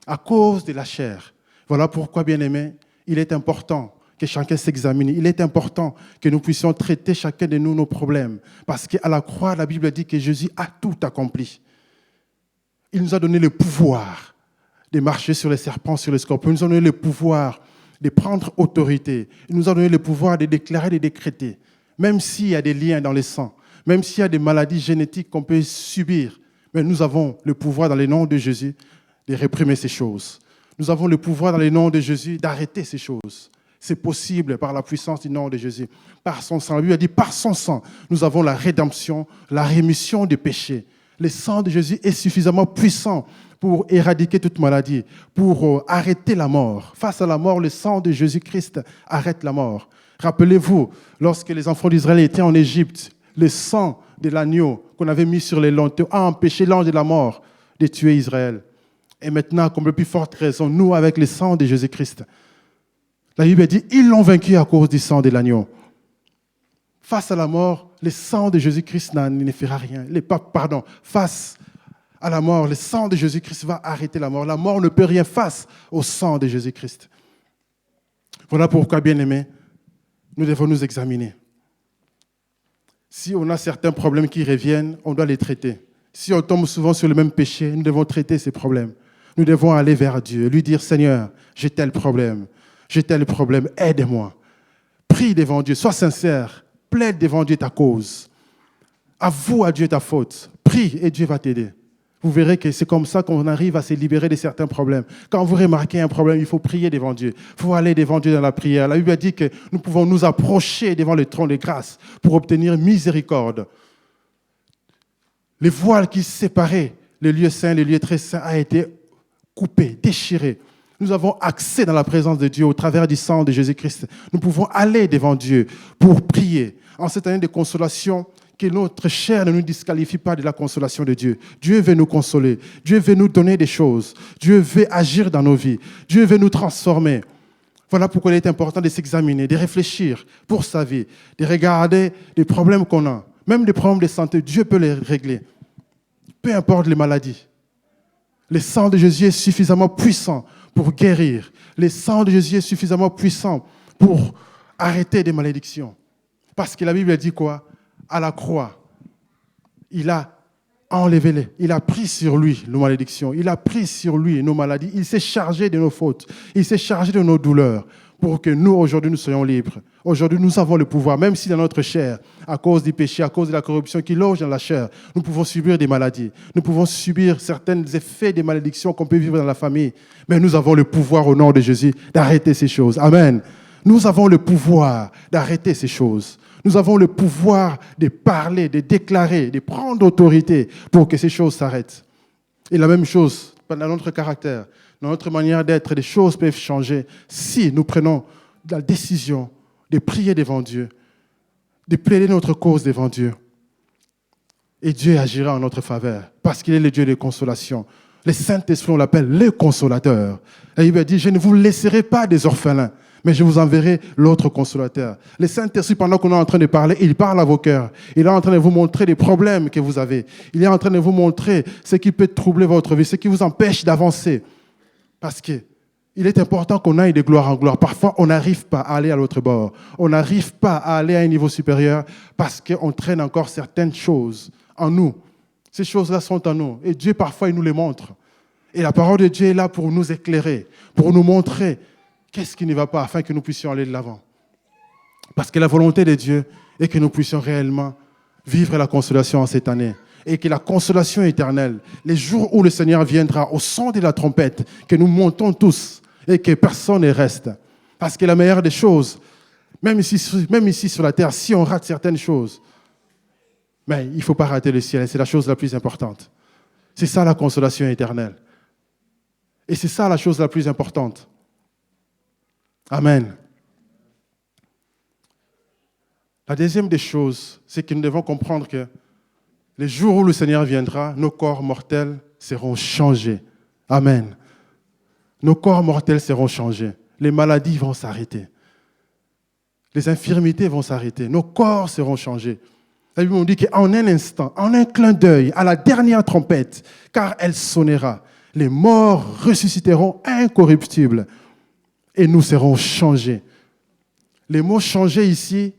[SPEAKER 3] À cause de la chair. Voilà pourquoi, bien-aimés, il est important que chacun s'examine. Il est important que nous puissions traiter chacun de nous nos problèmes. Parce qu'à la croix, la Bible dit que Jésus a tout accompli. Il nous a donné le pouvoir de marcher sur les serpents, sur les scorpions. Il nous a donné le pouvoir de prendre autorité. Il nous a donné le pouvoir de déclarer, de décréter. Même s'il y a des liens dans le sang, même s'il y a des maladies génétiques qu'on peut subir, mais nous avons le pouvoir dans le nom de Jésus de réprimer ces choses. Nous avons le pouvoir dans le nom de Jésus d'arrêter ces choses. C'est possible par la puissance du nom de Jésus. Par son sang, la Bible a dit, par son sang, nous avons la rédemption, la rémission des péchés. Le sang de Jésus est suffisamment puissant pour éradiquer toute maladie, pour arrêter la mort. Face à la mort, le sang de Jésus-Christ arrête la mort. Rappelez-vous, lorsque les enfants d'Israël étaient en Égypte, le sang de l'agneau qu'on avait mis sur les lanteaux a empêché l'ange de la mort de tuer Israël. Et maintenant, comme de plus forte raison, nous, avec le sang de Jésus-Christ, la Bible dit, ils l'ont vaincu à cause du sang de l'agneau. Face à la mort, le sang de Jésus-Christ ne fera rien. Face à la mort, le sang de Jésus-Christ va arrêter la mort. La mort ne peut rien face au sang de Jésus-Christ. Voilà pourquoi, bien-aimés, nous devons nous examiner. Si on a certains problèmes qui reviennent, on doit les traiter. Si on tombe souvent sur le même péché, nous devons traiter ces problèmes. Nous devons aller vers Dieu, lui dire, Seigneur, j'ai tel problème, aide-moi. Prie devant Dieu, sois sincère, plaide devant Dieu ta cause. Avoue à Dieu ta faute, prie et Dieu va t'aider. Vous verrez que c'est comme ça qu'on arrive à se libérer de certains problèmes. Quand vous remarquez un problème, il faut prier devant Dieu. Il faut aller devant Dieu dans la prière. La Bible a dit que nous pouvons nous approcher devant le trône de grâce pour obtenir miséricorde. Les voiles qui séparaient le lieu saint, le lieu très saint, a été coupé, déchiré. Nous avons accès dans la présence de Dieu au travers du sang de Jésus-Christ. Nous pouvons aller devant Dieu pour prier. En cette année de consolation, que notre chair ne nous disqualifie pas de la consolation de Dieu. Dieu veut nous consoler. Dieu veut nous donner des choses. Dieu veut agir dans nos vies. Dieu veut nous transformer. Voilà pourquoi il est important de s'examiner, de réfléchir pour sa vie, de regarder les problèmes qu'on a. Même les problèmes de santé, Dieu peut les régler. Peu importe les maladies. Le sang de Jésus est suffisamment puissant pour guérir. Le sang de Jésus est suffisamment puissant pour arrêter des malédictions. Parce que la Bible dit quoi? À la croix, il a enlevé il a pris sur lui nos malédictions, il a pris sur lui nos maladies, il s'est chargé de nos fautes, il s'est chargé de nos douleurs pour que nous, aujourd'hui, nous soyons libres. Aujourd'hui, nous avons le pouvoir, même si dans notre chair, à cause du péché, à cause de la corruption qui loge dans la chair, nous pouvons subir des maladies, nous pouvons subir certains effets des malédictions qu'on peut vivre dans la famille, mais nous avons le pouvoir au nom de Jésus d'arrêter ces choses. Amen. Nous avons le pouvoir d'arrêter ces choses. Nous avons le pouvoir de parler, de déclarer, de prendre autorité pour que ces choses s'arrêtent. Et la même chose dans notre caractère, dans notre manière d'être, les choses peuvent changer si nous prenons la décision de prier devant Dieu, de plaider notre cause devant Dieu. Et Dieu agira en notre faveur parce qu'il est le Dieu de consolation. Le Saint-Esprit, on l'appelle le consolateur. Et il dit, je ne vous laisserai pas des orphelins, mais je vous enverrai l'autre consolateur. Le Saint-Esprit, pendant qu'on est en train de parler, il parle à vos cœurs. Il est en train de vous montrer les problèmes que vous avez. Il est en train de vous montrer ce qui peut troubler votre vie, ce qui vous empêche d'avancer. Parce qu'il est important qu'on aille de gloire en gloire. Parfois, on n'arrive pas à aller à l'autre bord. On n'arrive pas à aller à un niveau supérieur parce qu'on traîne encore certaines choses en nous. Ces choses-là sont en nous. Et Dieu, parfois, il nous les montre. Et la parole de Dieu est là pour nous éclairer, pour nous montrer qu'est-ce qui ne va pas afin que nous puissions aller de l'avant. Parce que la volonté de Dieu est que nous puissions réellement vivre la consolation en cette année. Et que la consolation éternelle, les jours où le Seigneur viendra au son de la trompette, que nous montons tous et que personne ne reste. Parce que la meilleure des choses, même ici sur la terre, si on rate certaines choses, mais il ne faut pas rater le ciel, c'est la chose la plus importante. C'est ça la consolation éternelle. Et c'est ça la chose la plus importante. Amen. La deuxième des choses, c'est que nous devons comprendre que les jours où le Seigneur viendra, nos corps mortels seront changés. Amen. Nos corps mortels seront changés. Les maladies vont s'arrêter. Les infirmités vont s'arrêter. Nos corps seront changés. La Bible nous dit qu'en un instant, en un clin d'œil, à la dernière trompette, car elle sonnera, les morts ressusciteront incorruptibles et nous serons changés. Les mots changés ici,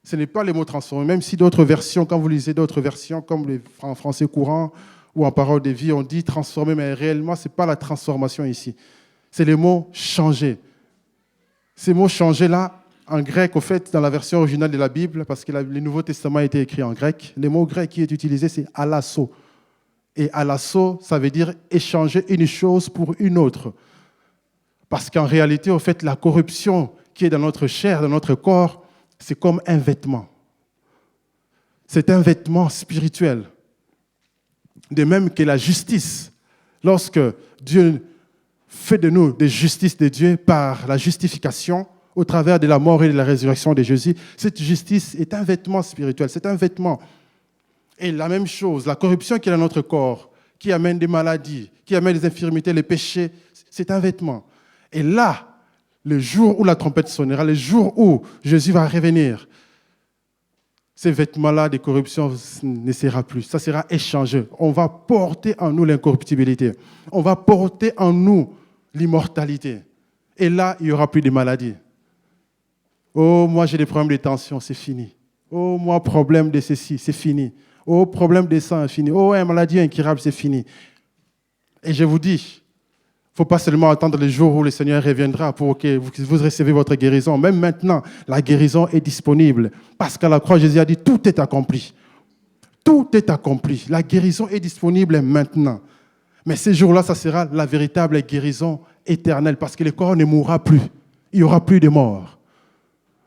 [SPEAKER 3] ce n'est pas les mots transformés, même si d'autres versions, quand vous lisez d'autres versions, comme en français courant ou en parole de vie, on dit transformer, mais réellement, ce n'est pas la transformation ici. C'est les mots changés. Ces mots changés-là, en grec, au fait, dans la version originale de la Bible, parce que le Nouveau Testament a été écrit en grec, le mot grec qui est utilisé, c'est alasso. Et alasso, ça veut dire échanger une chose pour une autre. Parce qu'en réalité, au fait, la corruption qui est dans notre chair, dans notre corps, c'est comme un vêtement. C'est un vêtement spirituel. De même que la justice, lorsque Dieu fait de nous des justices de Dieu par la justification, au travers de la mort et de la résurrection de Jésus, cette justice est un vêtement spirituel, c'est un vêtement. Et la même chose, la corruption qui est dans notre corps, qui amène des maladies, qui amène des infirmités, les péchés, c'est un vêtement. Et là, le jour où la trompette sonnera, le jour où Jésus va revenir, ces vêtements-là de corruption ne sera plus. Ça sera échangé. On va porter en nous l'incorruptibilité. On va porter en nous l'immortalité. Et là, il n'y aura plus de maladies. Oh, moi j'ai des problèmes de tension, c'est fini. Oh, moi, problème de ceci, c'est fini. Oh, problème de sang, c'est fini. Oh, une maladie incurable, c'est fini. Et je vous dis, il ne faut pas seulement attendre le jour où le Seigneur reviendra pour que vous recevez votre guérison. Même maintenant, la guérison est disponible. Parce qu'à la croix, Jésus a dit, tout est accompli. Tout est accompli. La guérison est disponible maintenant. Mais ce jour-là, ça sera la véritable guérison éternelle. Parce que le corps ne mourra plus. Il n'y aura plus de mort.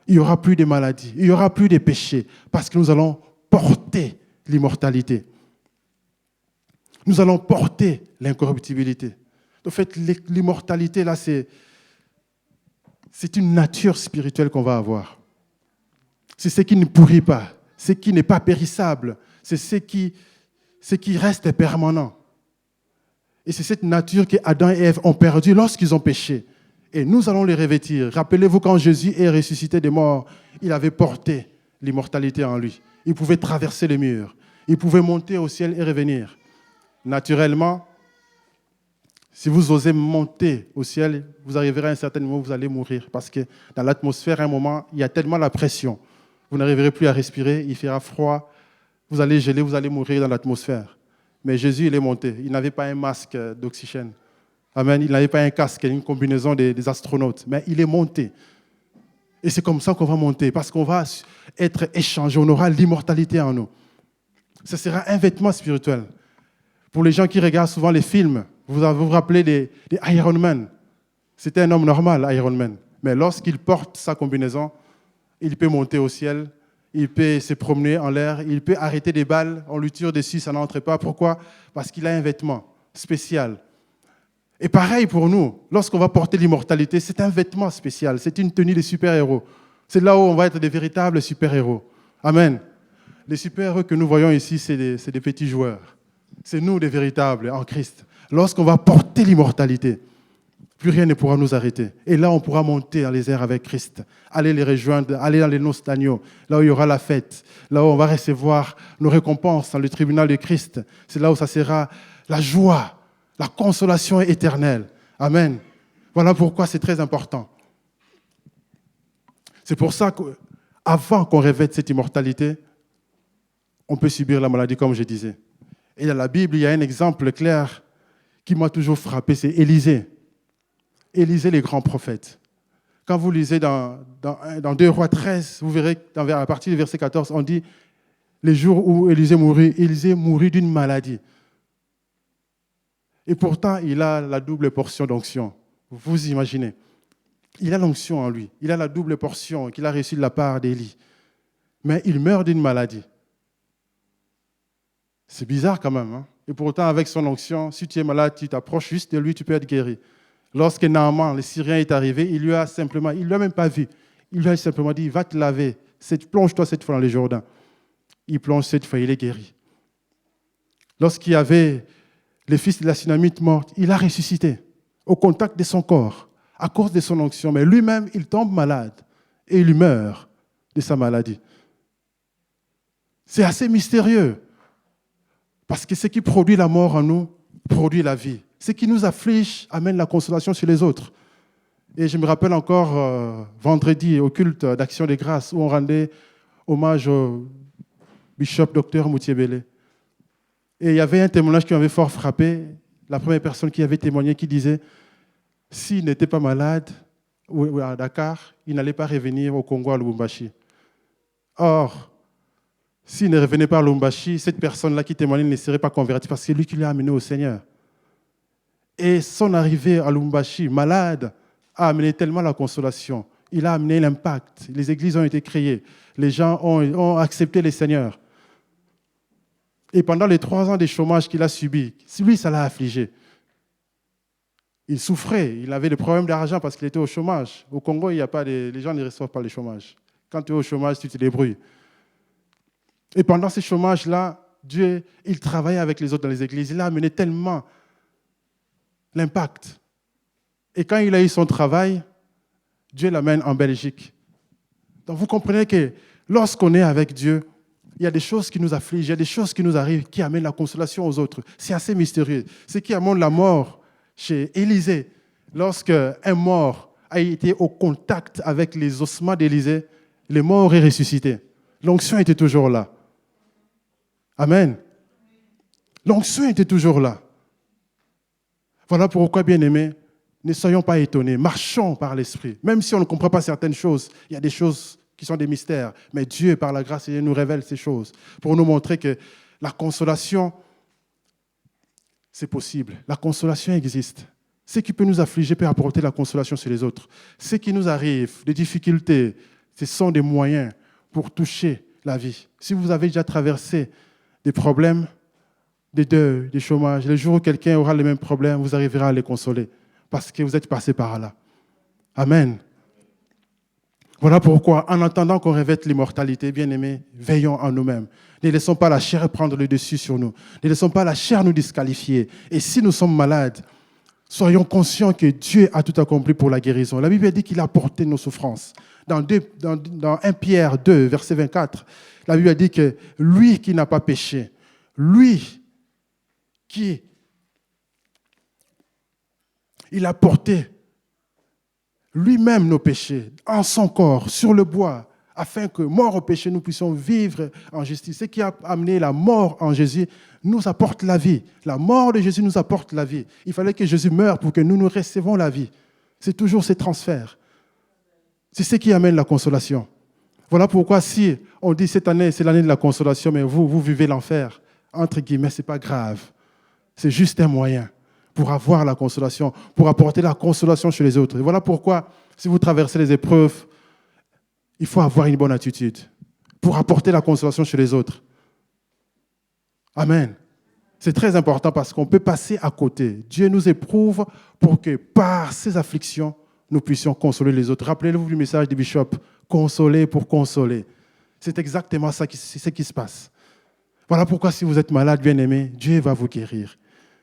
[SPEAKER 3] Il n'y aura plus de maladies. Il n'y aura plus de péchés. Parce que nous allons porter l'immortalité. Nous allons porter l'incorruptibilité. En fait, l'immortalité, là, c'est une nature spirituelle qu'on va avoir. C'est ce qui ne pourrit pas, ce qui n'est pas périssable, c'est ce qui reste permanent. Et c'est cette nature que Adam et Ève ont perdue lorsqu'ils ont péché. Et nous allons les revêtir. Rappelez-vous, quand Jésus est ressuscité des morts, il avait porté l'immortalité en lui. Il pouvait traverser les murs. Il pouvait monter au ciel et revenir. Naturellement, si vous osez monter au ciel, vous arriverez à un certain moment où vous allez mourir. Parce que dans l'atmosphère, à un moment, il y a tellement la pression vous n'arriverez plus à respirer, il fera froid, vous allez geler, vous allez mourir dans l'atmosphère. Mais Jésus, il est monté. Il n'avait pas un masque d'oxygène. Amen. Il n'avait pas un casque, une combinaison des astronautes. Mais il est monté. Et c'est comme ça qu'on va monter, parce qu'on va être échangé. On aura l'immortalité en nous. Ce sera un vêtement spirituel. Pour les gens qui regardent souvent les films, vous vous rappelez des Iron Man. C'était un homme normal, Iron Man. Mais lorsqu'il porte sa combinaison, il peut monter au ciel, il peut se promener en l'air, il peut arrêter des balles, on lui tire dessus, ça n'entre pas. Pourquoi? Parce qu'il a un vêtement spécial. Et pareil pour nous, lorsqu'on va porter l'immortalité, c'est un vêtement spécial, c'est une tenue de super-héros. C'est là où on va être des véritables super-héros. Amen. Les super-héros que nous voyons ici, c'est des petits joueurs. C'est nous les véritables en Christ. Lorsqu'on va porter l'immortalité, plus rien ne pourra nous arrêter. Et là, on pourra monter dans les airs avec Christ, aller les rejoindre, aller dans les noces d'agneau, là où il y aura la fête, là où on va recevoir nos récompenses dans le tribunal de Christ. C'est là où ça sera la joie, la consolation éternelle. Amen. Voilà pourquoi c'est très important. C'est pour ça qu'avant qu'on revête cette immortalité, on peut subir la maladie, comme je disais. Et dans la Bible, il y a un exemple clair qui m'a toujours frappé, c'est Élisée. Élisée, les grands prophètes. Quand vous lisez dans 2 Rois 13, vous verrez à partir du verset 14, on dit les jours où Élisée mourut d'une maladie. Et pourtant, il a la double portion d'onction. Vous imaginez. Il a l'onction en lui. Il a la double portion qu'il a reçue de la part d'Élie. Mais il meurt d'une maladie. C'est bizarre quand même. Hein? Et pourtant, avec son onction, si tu es malade, tu t'approches juste de lui, tu peux être guéri. Lorsque Naaman, le Syrien, est arrivé, il lui a même pas vu. Il lui a simplement dit, va te laver, plonge-toi cette fois dans le Jourdain. Il plonge cette fois, il est guéri. Lorsqu'il y avait le fils de la Sunamite mort, il a ressuscité au contact de son corps, à cause de son onction. Mais lui-même, il tombe malade et il meurt de sa maladie. C'est assez mystérieux. Parce que ce qui produit la mort en nous, produit la vie. Ce qui nous afflige amène la consolation sur les autres. Et je me rappelle encore vendredi au culte d'Action des Grâces où on rendait hommage au bishop Dr Moutiébélé. Et il y avait un témoignage qui m'avait fort frappé. La première personne qui avait témoigné qui disait s'il n'était pas malade ou à Dakar, il n'allait pas revenir au Congo à Lubumbashi. Or, s'il ne revenait pas à Lubumbashi, cette personne-là qui témoignait ne serait pas convertie parce que c'est lui qui l'a amené au Seigneur. Et son arrivée à Lubumbashi, malade, a amené tellement la consolation. Il a amené l'impact. Les églises ont été créées. Les gens ont accepté le Seigneur. Et pendant les 3 ans de chômage qu'il a subi, lui, ça l'a affligé. Il souffrait. Il avait des problèmes d'argent parce qu'il était au chômage. Au Congo, les gens ne reçoivent pas le chômage. Quand tu es au chômage, tu te débrouilles. Et pendant ce chômage-là, Dieu, il travaillait avec les autres dans les églises. Il a amené tellement l'impact. Et quand il a eu son travail, Dieu l'amène en Belgique. Donc vous comprenez que lorsqu'on est avec Dieu, il y a des choses qui nous affligent, il y a des choses qui nous arrivent, qui amènent la consolation aux autres. C'est assez mystérieux. Ce qui amène la mort chez Élisée, lorsque un mort a été au contact avec les ossements d'Élisée, les morts est ressuscité. L'onction était toujours là. Amen. L'onction était toujours là. Voilà pourquoi, bien-aimés, ne soyons pas étonnés, marchons par l'Esprit. Même si on ne comprend pas certaines choses, il y a des choses qui sont des mystères. Mais Dieu, par la grâce, il nous révèle ces choses pour nous montrer que la consolation, c'est possible. La consolation existe. Ce qui peut nous affliger peut apporter la consolation sur les autres. Ce qui nous arrive, des difficultés, ce sont des moyens pour toucher la vie. Si vous avez déjà traversé des problèmes, des deuils, des chômages, le jour où quelqu'un aura les mêmes problèmes, vous arriverez à les consoler parce que vous êtes passé par là. Amen. Voilà pourquoi, en attendant qu'on revête l'immortalité, bien-aimés, veillons en nous-mêmes. Ne laissons pas la chair prendre le dessus sur nous. Ne laissons pas la chair nous disqualifier. Et si nous sommes malades, soyons conscients que Dieu a tout accompli pour la guérison. La Bible dit qu'il a porté nos souffrances. Dans 1 Pierre 2, verset 24, la Bible dit que lui qui n'a pas péché, lui qui il a porté lui-même nos péchés en son corps, sur le bois, afin que, mort au péché, nous puissions vivre en justice. Ce qui a amené la mort en Jésus nous apporte la vie. La mort de Jésus nous apporte la vie. Il fallait que Jésus meure pour que nous recevons la vie. C'est toujours ces transferts. C'est ce qui amène la consolation. Voilà pourquoi si on dit cette année, c'est l'année de la consolation, mais vous vivez l'enfer, entre guillemets, ce n'est pas grave. C'est juste un moyen pour avoir la consolation, pour apporter la consolation chez les autres. Et voilà pourquoi, si vous traversez les épreuves, il faut avoir une bonne attitude pour apporter la consolation chez les autres. Amen. C'est très important parce qu'on peut passer à côté. Dieu nous éprouve pour que par ses afflictions, nous puissions consoler les autres. Rappelez-vous du message du bishop, consoler pour consoler. C'est exactement ça ce qui se passe. Voilà pourquoi si vous êtes malade, bien-aimé, Dieu va vous guérir.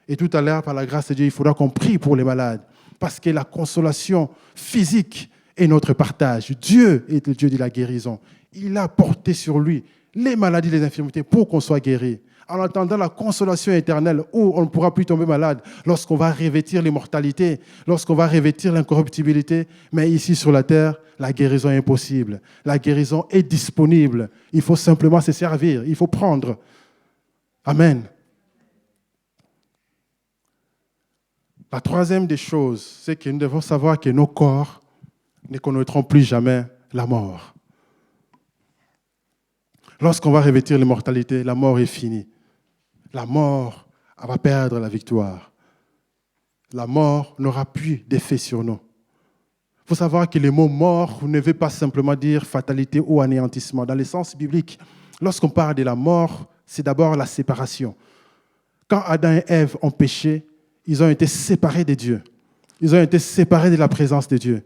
[SPEAKER 3] Et tout à l'heure, par la grâce de Dieu, il faudra qu'on prie pour les malades. Parce que la consolation physique est notre partage. Dieu est le Dieu de la guérison. Il a porté sur lui les maladies, les infirmités pour qu'on soit guéri. En attendant la consolation éternelle où on ne pourra plus tomber malade lorsqu'on va revêtir l'immortalité, lorsqu'on va revêtir l'incorruptibilité. Mais ici sur la terre, la guérison est impossible. La guérison est disponible. Il faut simplement se servir. Il faut prendre. Amen. La troisième des choses, c'est que nous devons savoir que nos corps ne connaîtront plus jamais la mort. Lorsqu'on va revêtir l'immortalité, la mort est finie. La mort va perdre la victoire. La mort n'aura plus d'effet sur nous. Il faut savoir que le mot mort ne veut pas simplement dire fatalité ou anéantissement. Dans le sens biblique, lorsqu'on parle de la mort, c'est d'abord la séparation. Quand Adam et Ève ont péché, ils ont été séparés de Dieu. Ils ont été séparés de la présence de Dieu.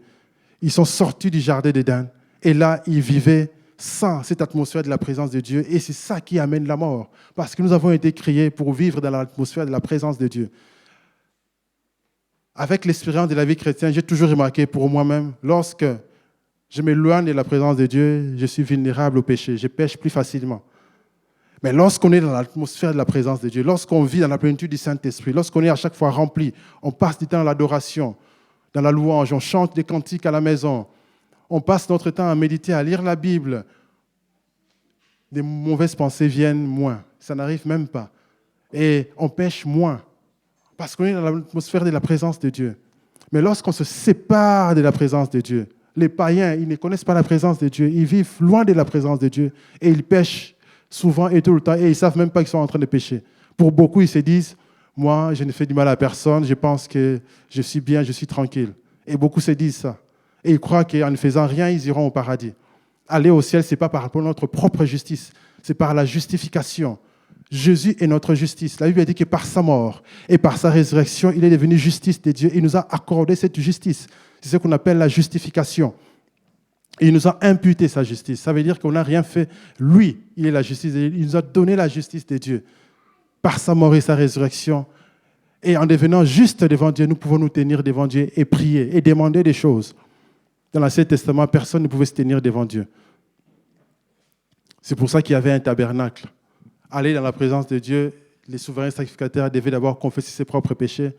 [SPEAKER 3] Ils sont sortis du jardin d'Éden. Et là, ils vivaient sans cette atmosphère de la présence de Dieu. Et c'est ça qui amène la mort. Parce que nous avons été créés pour vivre dans l'atmosphère de la présence de Dieu. Avec l'expérience de la vie chrétienne, j'ai toujours remarqué pour moi-même, lorsque je m'éloigne de la présence de Dieu, je suis vulnérable au péché. Je pêche plus facilement. Mais lorsqu'on est dans l'atmosphère de la présence de Dieu, lorsqu'on vit dans la plénitude du Saint-Esprit, lorsqu'on est à chaque fois rempli, on passe du temps dans l'adoration, dans la louange, on chante des cantiques à la maison, on passe notre temps à méditer, à lire la Bible, des mauvaises pensées viennent moins. Ça n'arrive même pas. Et on pêche moins parce qu'on est dans l'atmosphère de la présence de Dieu. Mais lorsqu'on se sépare de la présence de Dieu, les païens, ils ne connaissent pas la présence de Dieu. Ils vivent loin de la présence de Dieu et ils pêchent souvent et tout le temps et ils ne savent même pas qu'ils sont en train de pécher. Pour beaucoup, ils se disent, moi, je ne fais du mal à personne, je pense que je suis bien, je suis tranquille. Et beaucoup se disent ça. Et ils croient qu'en ne faisant rien, ils iront au paradis. Aller au ciel, ce n'est pas par rapport à notre propre justice, c'est par la justification. Jésus est notre justice. La Bible dit que par sa mort et par sa résurrection, il est devenu justice de Dieu. Il nous a accordé cette justice. C'est ce qu'on appelle la justification. Et il nous a imputé sa justice. Ça veut dire qu'on n'a rien fait. Lui, il est la justice. Il nous a donné la justice de Dieu. Par sa mort et sa résurrection. Et en devenant juste devant Dieu, nous pouvons nous tenir devant Dieu et prier et demander des choses. Dans l'Ancien Testament, personne ne pouvait se tenir devant Dieu. C'est pour ça qu'il y avait un tabernacle. Aller dans la présence de Dieu, les souverains sacrificateurs devaient d'abord confesser ses propres péchés,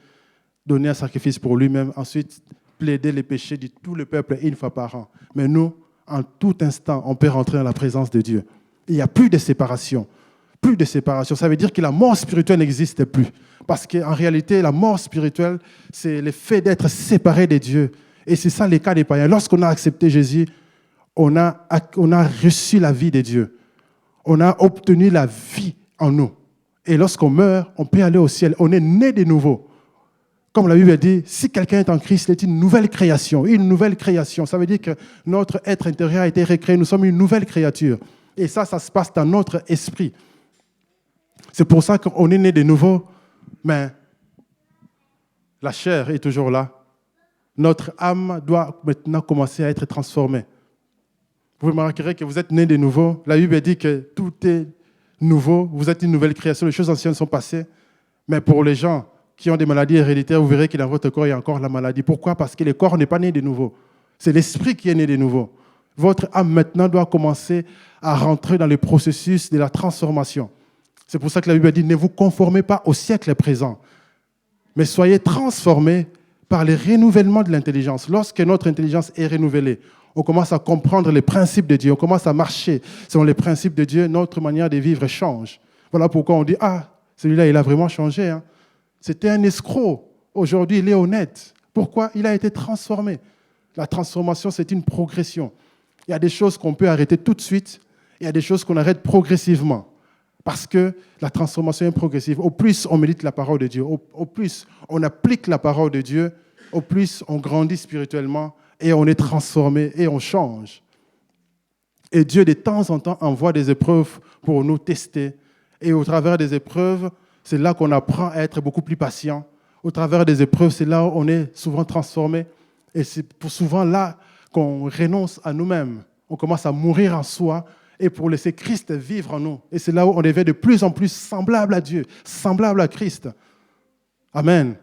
[SPEAKER 3] donner un sacrifice pour lui-même, ensuite plaider les péchés de tout le peuple une fois par an. Mais nous, en tout instant, on peut rentrer dans la présence de Dieu. Il n'y a plus de séparation. Plus de séparation. Ça veut dire que la mort spirituelle n'existe plus. Parce qu'en réalité, la mort spirituelle, c'est le fait d'être séparé de Dieu. Et c'est ça les cas des païens. Lorsqu'on a accepté Jésus, on a reçu la vie de Dieu. On a obtenu la vie en nous. Et lorsqu'on meurt, on peut aller au ciel. On est né de nouveau. Comme la Bible dit, si quelqu'un est en Christ, il est une nouvelle création. Une nouvelle création. Ça veut dire que notre être intérieur a été recréé. Nous sommes une nouvelle créature. Et ça se passe dans notre esprit. C'est pour ça qu'on est né de nouveau. Mais la chair est toujours là. Notre âme doit maintenant commencer à être transformée. Vous remarquerez que vous êtes né de nouveau. La Bible dit que tout est nouveau. Vous êtes une nouvelle création. Les choses anciennes sont passées. Mais pour les gens qui ont des maladies héréditaires, vous verrez que dans votre corps, il y a encore la maladie. Pourquoi ? Parce que le corps n'est pas né de nouveau. C'est l'esprit qui est né de nouveau. Votre âme maintenant doit commencer à rentrer dans le processus de la transformation. C'est pour ça que la Bible dit, ne vous conformez pas au siècle présent, mais soyez transformés par le renouvellement de l'intelligence. Lorsque notre intelligence est renouvelée, on commence à comprendre les principes de Dieu, on commence à marcher selon les principes de Dieu, notre manière de vivre change. Voilà pourquoi on dit, ah, celui-là, il a vraiment changé. Hein. C'était un escroc. Aujourd'hui, il est honnête. Pourquoi? Il a été transformé. La transformation, c'est une progression. Il y a des choses qu'on peut arrêter tout de suite, il y a des choses qu'on arrête progressivement. Parce que la transformation est progressive. Au plus on médite la parole de Dieu, au plus on applique la parole de Dieu, au plus on grandit spirituellement et on est transformé et on change. Et Dieu, de temps en temps, envoie des épreuves pour nous tester. Et au travers des épreuves, c'est là qu'on apprend à être beaucoup plus patient. Au travers des épreuves, c'est là où on est souvent transformé. Et c'est souvent là qu'on renonce à nous-mêmes. On commence à mourir en soi et pour laisser Christ vivre en nous. Et c'est là où on devient de plus en plus semblable à Dieu, semblable à Christ. Amen.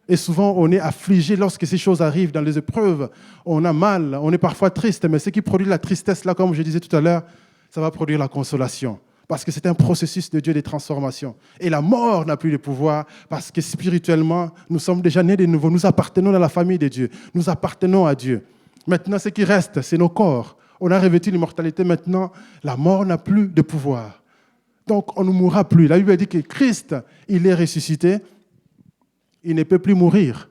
[SPEAKER 3] Et souvent, on est affligé lorsque ces choses arrivent dans les épreuves. On a mal, on est parfois triste, mais ce qui produit la tristesse, là, comme je disais tout à l'heure, ça va produire la consolation. Parce que c'est un processus de Dieu de transformation. Et la mort n'a plus de pouvoir parce que spirituellement, nous sommes déjà nés de nouveau. Nous appartenons à la famille de Dieu. Nous appartenons à Dieu. Maintenant, ce qui reste, c'est nos corps. On a revêtu l'immortalité. Maintenant, la mort n'a plus de pouvoir. Donc, on ne mourra plus. La Bible dit que Christ, il est ressuscité. Il ne peut plus mourir.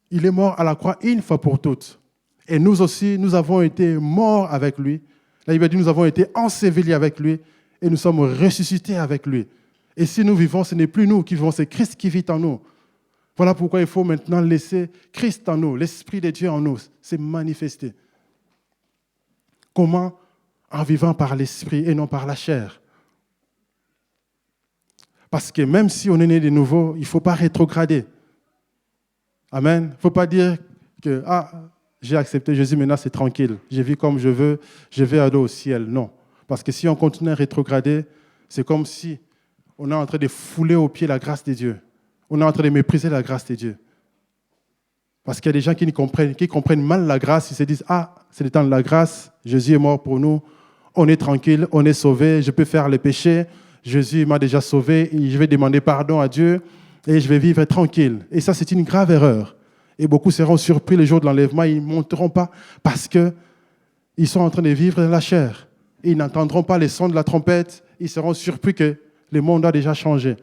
[SPEAKER 3] Il est mort à la croix une fois pour toutes. Et nous aussi, nous avons été morts avec lui. La Bible dit que nous avons été ensevelis avec lui et nous sommes ressuscités avec lui. Et si nous vivons, ce n'est plus nous qui vivons, c'est Christ qui vit en nous. Voilà pourquoi il faut maintenant laisser Christ en nous, l'Esprit de Dieu en nous, se manifester. Comment? En vivant par l'Esprit et non par la chair. Parce que même si on est né de nouveau, il ne faut pas rétrograder. Amen. Il ne faut pas dire que j'ai accepté Jésus, maintenant c'est tranquille. Je vis comme je veux, je vais aller au ciel. Non. Parce que si on continue à rétrograder, c'est comme si on est en train de fouler aux pieds la grâce de Dieu. On est en train de mépriser la grâce de Dieu. Parce qu'il y a des gens qui comprennent mal la grâce. Ils se disent, c'est le temps de la grâce, Jésus est mort pour nous, on est tranquille, on est sauvé, je peux faire les péchés, Jésus m'a déjà sauvé, et je vais demander pardon à Dieu et je vais vivre tranquille. Et ça, c'est une grave erreur. Et beaucoup seront surpris le jour de l'enlèvement, ils ne monteront pas parce qu'ils sont en train de vivre dans la chair. Ils n'entendront pas les sons de la trompette, ils seront surpris que le monde a déjà changé.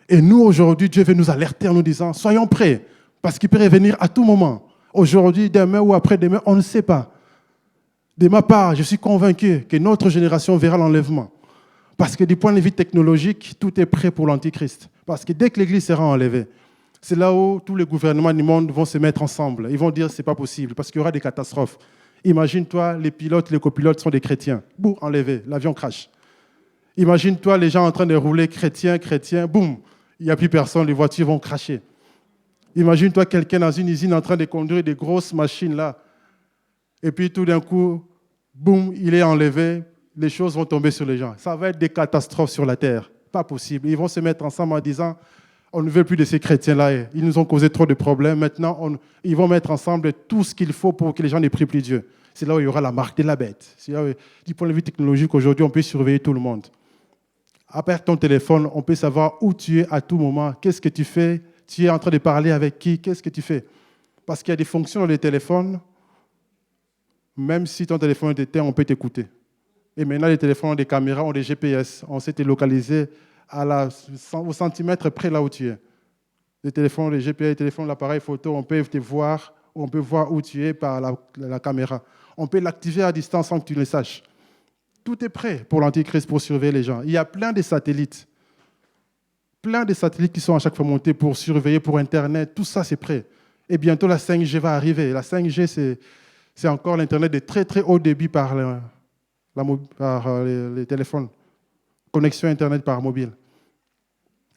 [SPEAKER 3] Et nous, aujourd'hui, Dieu veut nous alerter en nous disant, soyons prêts, parce qu'il peut revenir à tout moment. Aujourd'hui, demain ou après-demain, on ne sait pas. De ma part, je suis convaincu que notre génération verra l'enlèvement. Parce que du point de vue technologique, tout est prêt pour l'Antichrist. Parce que dès que l'Église sera enlevée, c'est là où tous les gouvernements du monde vont se mettre ensemble. Ils vont dire que ce n'est pas possible, parce qu'il y aura des catastrophes. Imagine-toi, les pilotes, les copilotes sont des chrétiens. Boum, enlevé, l'avion crash. Imagine-toi les gens en train de rouler chrétien, boum, il n'y a plus personne, les voitures vont cracher. Imagine-toi quelqu'un dans une usine en train de conduire des grosses machines là. Et puis tout d'un coup, boum, il est enlevé, les choses vont tomber sur les gens. Ça va être des catastrophes sur la terre. Pas possible. Ils vont se mettre ensemble en disant, on ne veut plus de ces chrétiens-là. Ils nous ont causé trop de problèmes. Maintenant, ils vont mettre ensemble tout ce qu'il faut pour que les gens ne prient plus Dieu. C'est là où il y aura la marque de la bête. C'est là où, du point de vue technologique, aujourd'hui, on peut surveiller tout le monde. Après ton téléphone, on peut savoir où tu es à tout moment. Qu'est-ce que tu fais? Tu es en train de parler avec qui? Qu'est-ce que tu fais? Parce qu'il y a des fonctions dans les téléphones. Même si ton téléphone est éteint, on peut t'écouter. Et maintenant, les téléphones ont des caméras, ont des GPS. On sait te localiser au centimètre près là où tu es. Les téléphones, les GPS, les téléphones, l'appareil photo, on peut te voir, on peut voir où tu es par la caméra. On peut l'activer à distance sans que tu le saches. Tout est prêt pour l'Antichrist, pour surveiller les gens. Il y a plein de satellites. Plein de satellites qui sont à chaque fois montés pour surveiller, pour Internet. Tout ça, c'est prêt. Et bientôt, la 5G va arriver. La 5G, c'est encore l'Internet de très, très haut débit par les téléphones. Connexion Internet par mobile.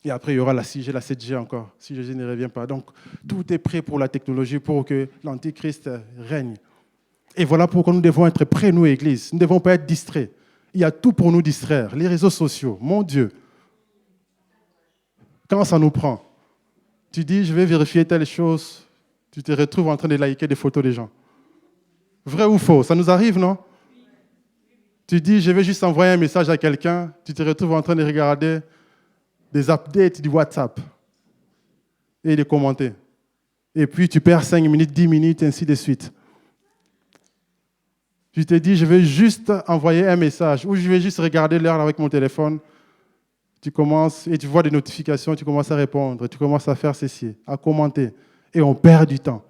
[SPEAKER 3] Et après, il y aura la 6G, la 7G encore, si Jésus ne revient pas. Donc, tout est prêt pour la technologie, pour que l'Antichrist règne. Et voilà pourquoi nous devons être prêts, nous, Église. Nous ne devons pas être distraits. Il y a tout pour nous distraire. Les réseaux sociaux, mon Dieu. Quand ça nous prend, tu dis, je vais vérifier telle chose, tu te retrouves en train de liker des photos des gens. Vrai ou faux? Ça nous arrive, non? Tu dis, je vais juste envoyer un message à quelqu'un, tu te retrouves en train de regarder des updates du WhatsApp et de commenter. Et puis tu perds 5 minutes, 10 minutes, ainsi de suite. Tu te dis, je vais juste envoyer un message ou je vais juste regarder l'heure avec mon téléphone. Tu commences et tu vois des notifications, tu commences à répondre, tu commences à faire ceci, à commenter. Et on perd du temps.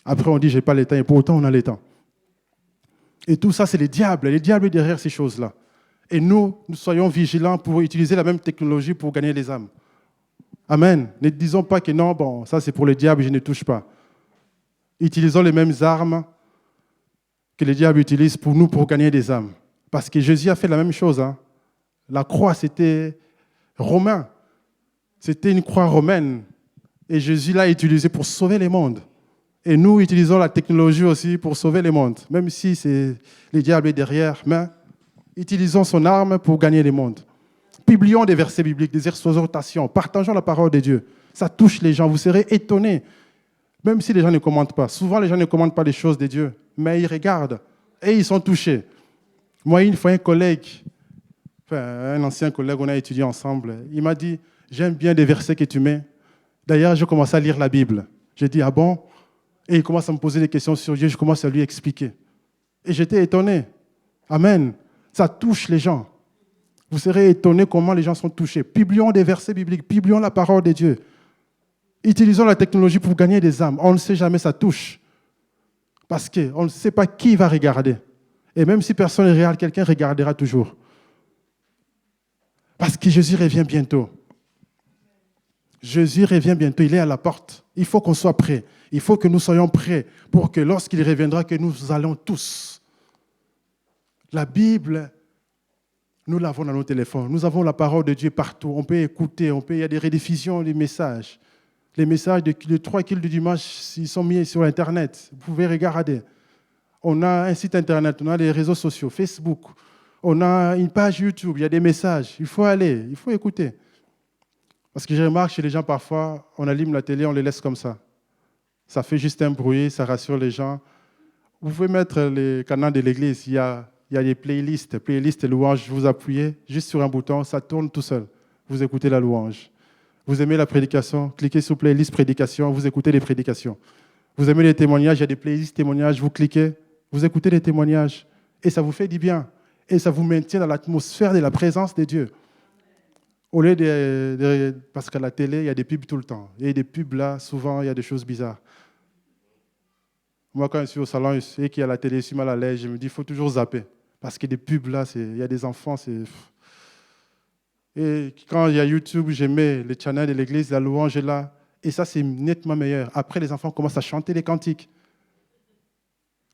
[SPEAKER 3] Après, on dit, je n'ai pas le temps, et pourtant, on a le temps. Et tout ça, c'est le diable. Le diable est derrière ces choses-là. Et nous soyons vigilants pour utiliser la même technologie pour gagner les âmes. Amen. Ne disons pas que non, bon, ça c'est pour le diable, je ne touche pas. Utilisons les mêmes armes que le diable utilise pour nous pour gagner des âmes. Parce que Jésus a fait la même chose. Hein. La croix, c'était romain. C'était une croix romaine. Et Jésus l'a utilisée pour sauver les mondes. Et nous utilisons la technologie aussi pour sauver les mondes. Même si le diable est derrière, mais utilisons son arme pour gagner les mondes. Publions des versets bibliques, des exhortations, partageons la parole de Dieu. Ça touche les gens. Vous serez étonnés, même si les gens ne commentent pas. Souvent, les gens ne commentent pas les choses de Dieu, mais ils regardent et ils sont touchés. Moi, une fois, un ancien collègue, on a étudié ensemble, il m'a dit, j'aime bien des versets que tu mets. D'ailleurs, je commence à lire la Bible. J'ai dit, ah bon? Et il commence à me poser des questions sur Dieu, je commence à lui expliquer. Et j'étais étonné. Amen. Ça touche les gens. Vous serez étonnés comment les gens sont touchés. Publions des versets bibliques, publions la parole de Dieu. Utilisons la technologie pour gagner des âmes. On ne sait jamais, ça touche. Parce qu'on ne sait pas qui va regarder. Et même si personne ne regarde, quelqu'un regardera toujours. Parce que Jésus revient bientôt. Jésus revient bientôt, il est à la porte. Il faut qu'on soit prêts. Il faut que nous soyons prêts pour que lorsqu'il reviendra, que nous allons tous. La Bible, nous l'avons dans nos téléphones. Nous avons la parole de Dieu partout. On peut écouter, il y a des rediffusions des messages. Les messages de 3 kills du dimanche, ils sont mis sur Internet. Vous pouvez regarder. On a un site Internet, on a les réseaux sociaux, Facebook. On a une page YouTube, il y a des messages. Il faut aller, il faut écouter. Parce que je remarque chez les gens, parfois, on allume la télé, on les laisse comme ça. Ça fait juste un bruit, ça rassure les gens. Vous pouvez mettre les canaux de l'église, il y a des playlists louanges, vous appuyez juste sur un bouton, ça tourne tout seul. Vous écoutez la louange. Vous aimez la prédication, cliquez sur playlist prédication, vous écoutez les prédications. Vous aimez les témoignages, il y a des playlists témoignages, vous cliquez, vous écoutez les témoignages. Et ça vous fait du bien. Et ça vous maintient dans l'atmosphère de la présence de Dieu. Au lieu parce qu'à la télé, il y a des pubs tout le temps. Et des pubs là, souvent, il y a des choses bizarres. Moi, quand je suis au salon et qu'il y a la télé, je suis mal à l'aise, je me dis, il faut toujours zapper. Parce que des pubs là, il y a des enfants, c'est... Et quand il y a YouTube, je mets les channels de l'église, la louange est là. Et ça, c'est nettement meilleur. Après, les enfants commencent à chanter les cantiques.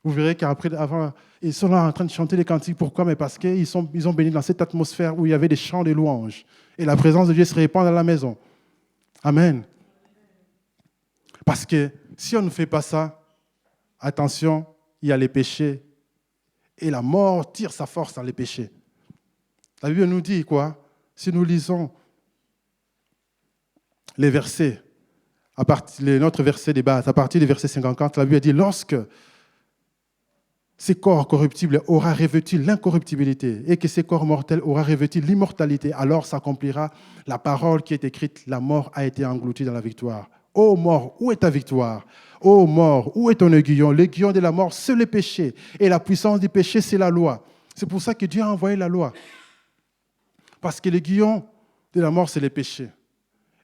[SPEAKER 3] Vous verrez qu'avant, ils sont là en train de chanter les cantiques. Pourquoi? Mais parce qu'ils ont béni dans cette atmosphère où il y avait des chants de louange. Et la présence de Dieu se répand dans la maison. Amen. Parce que si on ne fait pas ça, attention, il y a les péchés. Et la mort tire sa force dans les péchés. La Bible nous dit quoi? Si nous lisons les versets, notre verset de base, à partir du verset 54, la Bible dit, lorsque ces corps corruptibles aura revêtu l'incorruptibilité et que ces corps mortels aura revêtu l'immortalité, alors s'accomplira la parole qui est écrite, la mort a été engloutie dans la victoire. Ô mort, où est ta victoire? Ô mort, où est ton aiguillon? L'aiguillon de la mort, c'est le péché. Et la puissance du péché, c'est la loi. C'est pour ça que Dieu a envoyé la loi. Parce que l'aiguillon de la mort, c'est le péché.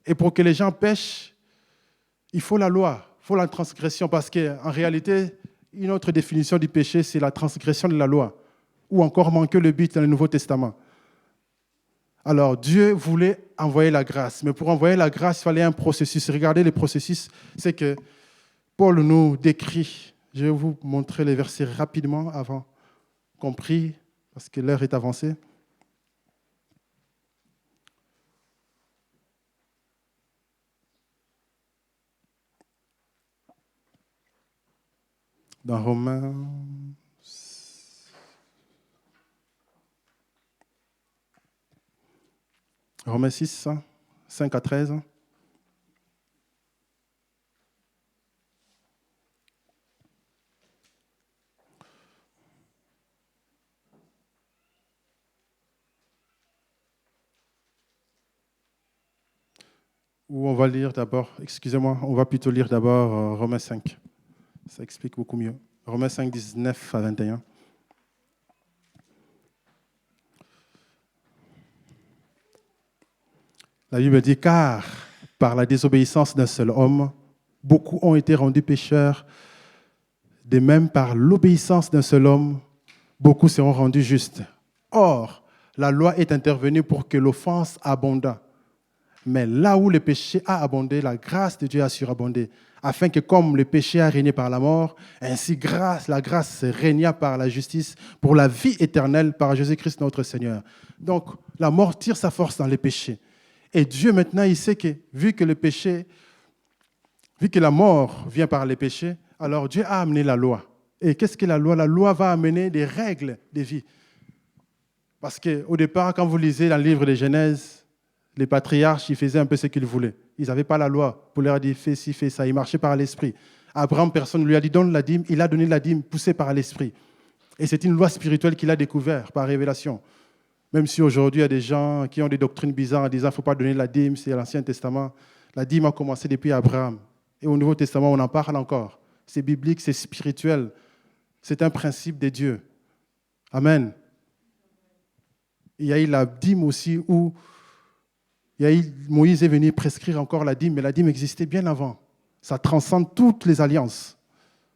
[SPEAKER 3] Et pour que les gens pêchent, il faut la loi, il faut la transgression. Parce qu'en réalité, une autre définition du péché, c'est la transgression de la loi, ou encore manquer le but dans le Nouveau Testament. Alors, Dieu voulait envoyer la grâce, mais pour envoyer la grâce, il fallait un processus. Regardez le processus, c'est que Paul nous décrit, je vais vous montrer les versets rapidement avant qu'on prie, parce que l'heure est avancée. Dans Romains 6, 5 à 13. où on va lire d'abord, excusez-moi, on va plutôt lire d'abord Romains 5. Ça explique beaucoup mieux. Romains 5, 19 à 21. La Bible dit, car par la désobéissance d'un seul homme, beaucoup ont été rendus pécheurs. De même, par l'obéissance d'un seul homme, beaucoup seront rendus justes. Or, la loi est intervenue pour que l'offense abondât. Mais là où le péché a abondé, la grâce de Dieu a surabondé, afin que comme le péché a régné par la mort, ainsi la grâce régna par la justice pour la vie éternelle par Jésus-Christ notre Seigneur. Donc, la mort tire sa force dans le péché. Et Dieu maintenant, il sait que vu que la mort vient par les péchés, alors Dieu a amené la loi. Et qu'est-ce que la loi? La loi va amener des règles de vie. Parce qu'au départ, quand vous lisez dans le livre de Genèse, les patriarches, ils faisaient un peu ce qu'ils voulaient. Ils n'avaient pas la loi pour leur dire fais ci, fais ça. Ils marchaient par l'esprit. Abraham, personne ne lui a dit donne la dîme. Il a donné la dîme poussé par l'esprit. Et c'est une loi spirituelle qu'il a découverte par révélation. Même si aujourd'hui, il y a des gens qui ont des doctrines bizarres en disant qu'il ne faut pas donner la dîme, c'est l'Ancien Testament. La dîme a commencé depuis Abraham. Et au Nouveau Testament, on en parle encore. C'est biblique, c'est spirituel. C'est un principe de Dieu. Amen. Il y a eu la dîme aussi où Moïse est venu prescrire encore la dîme, mais la dîme existait bien avant. Ça transcende toutes les alliances.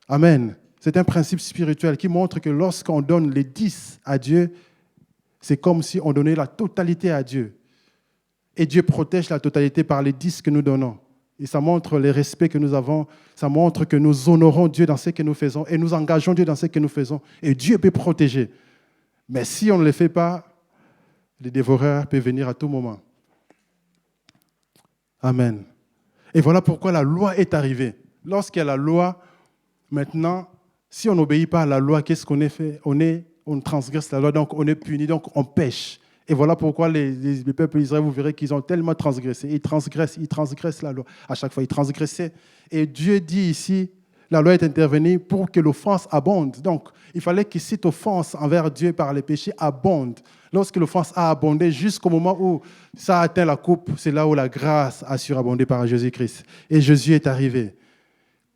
[SPEAKER 3] Amen. C'est un principe spirituel qui montre que lorsqu'on donne les 10 à Dieu, c'est comme si on donnait la totalité à Dieu. Et Dieu protège la totalité par les 10 que nous donnons. Et ça montre le respect que nous avons. Ça montre que nous honorons Dieu dans ce que nous faisons et nous engageons Dieu dans ce que nous faisons. Et Dieu peut protéger. Mais si on ne le fait pas, les dévoreurs peuvent venir à tout moment. Amen. Et voilà pourquoi la loi est arrivée. Lorsqu'il y a la loi, maintenant, si on n'obéit pas à la loi, qu'est-ce qu'on est fait? On transgresse la loi, donc on est puni, donc on pêche. Et voilà pourquoi les peuples d'Israël, vous verrez qu'ils ont tellement transgressé. Ils transgressent la loi. À chaque fois, ils transgressaient. Et Dieu dit ici, la loi est intervenue pour que l'offense abonde. Donc, il fallait que cette offense envers Dieu par les péchés abonde. Lorsque l'offense a abondé, jusqu'au moment où ça a atteint la coupe, c'est là où la grâce a surabondé par Jésus-Christ. Et Jésus est arrivé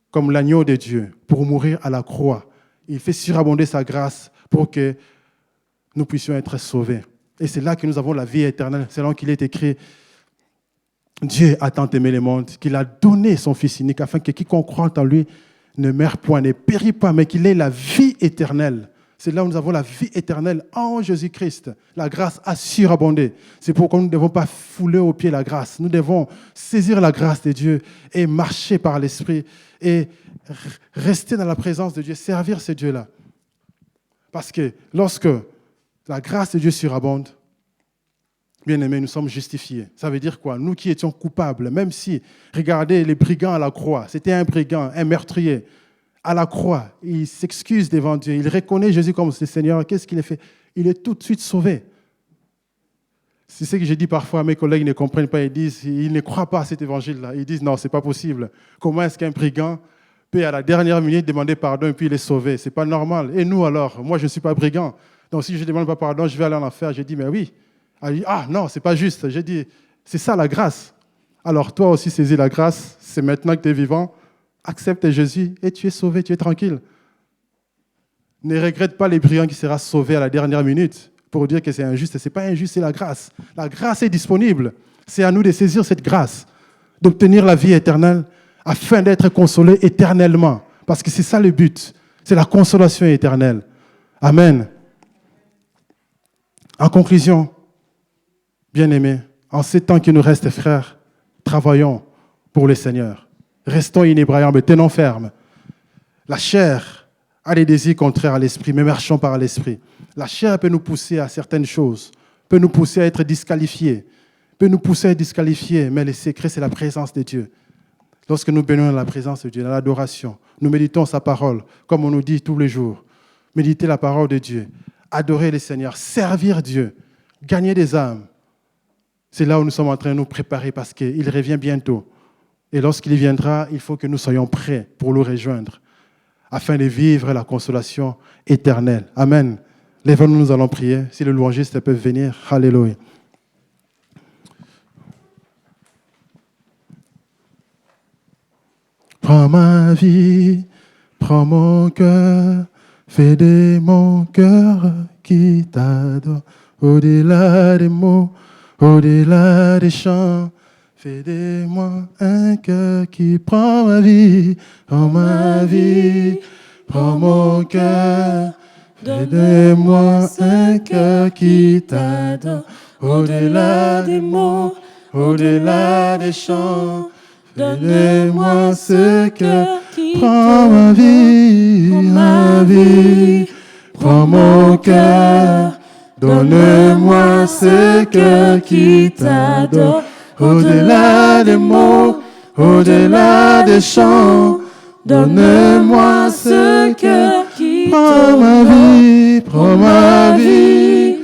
[SPEAKER 3] comme l'agneau de Dieu pour mourir à la croix. Il fait surabonder sa grâce pour que nous puissions être sauvés. Et c'est là que nous avons la vie éternelle. C'est là qu'il est écrit, Dieu a tant aimé le monde qu'il a donné son Fils unique afin que quiconque croit en lui ne meure point, ne périt pas, mais qu'il ait la vie éternelle. C'est là où nous avons la vie éternelle en Jésus-Christ. La grâce a surabondé. C'est pourquoi nous ne devons pas fouler aux pieds la grâce. Nous devons saisir la grâce de Dieu et marcher par l'Esprit et rester dans la présence de Dieu, servir ce Dieu-là. Parce que lorsque la grâce de Dieu surabonde, bien-aimés, nous sommes justifiés. Ça veut dire quoi? Nous qui étions coupables, même si, regardez les brigands à la croix, c'était un brigand, un meurtrier. À la croix, il s'excuse devant Dieu, il reconnaît Jésus comme son Seigneur. Qu'est-ce qu'il a fait? Il est tout de suite sauvé. C'est ce que j'ai dit parfois, mes collègues ne comprennent pas, ils ne croient pas à cet évangile-là. Ils disent non, ce n'est pas possible. Comment est-ce qu'un brigand peut à la dernière minute demander pardon et puis il est sauvé? Ce n'est pas normal. Et nous alors? Moi, je ne suis pas brigand. Donc si je ne demande pas pardon, je vais aller en enfer. J'ai dit, mais oui. Elle dit, ah non, ce n'est pas juste. J'ai dit, c'est ça la grâce. Alors toi aussi saisis la grâce, c'est maintenant que tu es vivant. Accepte Jésus et tu es sauvé, tu es tranquille. Ne regrette pas les brigands qui seront sauvés à la dernière minute pour dire que c'est injuste. Ce n'est pas injuste, c'est la grâce. La grâce est disponible. C'est à nous de saisir cette grâce, d'obtenir la vie éternelle afin d'être consolés éternellement. Parce que c'est ça le but. C'est la consolation éternelle. Amen. En conclusion, bien-aimés, en ces temps qui nous restent, frères, travaillons pour le Seigneur. Restons inébranlables, tenons ferme. La chair a des désirs contraires à l'esprit, mais marchons par l'esprit. La chair peut nous pousser à certaines choses, peut nous pousser à être disqualifiés, mais le secret, c'est la présence de Dieu. Lorsque nous baignons dans la présence de Dieu, dans l'adoration, nous méditons sa parole, comme on nous dit tous les jours. Méditer la parole de Dieu, adorer le Seigneur, servir Dieu, gagner des âmes. C'est là où nous sommes en train de nous préparer parce qu'il revient bientôt. Et lorsqu'il viendra, il faut que nous soyons prêts pour le rejoindre afin de vivre la consolation éternelle. Amen. Lèvons-nous, nous allons prier. Si les louangistes peuvent venir. Alléluia. Prends ma vie, prends mon cœur, fais de mon cœur qui t'adore. Au-delà des mots, au-delà des chants, fais de moi un cœur qui prend ma vie, prends ma vie, prends mon cœur. Fais de moi un cœur qui t'adore. Au-delà des mots, au-delà des chants, donne-moi ce cœur qui prend ma vie, prends mon cœur. Donne-moi ce cœur qui t'adore. Au-delà des mots, au-delà des chants, donne-moi ce cœur qui prend ma vie, prends ma vie,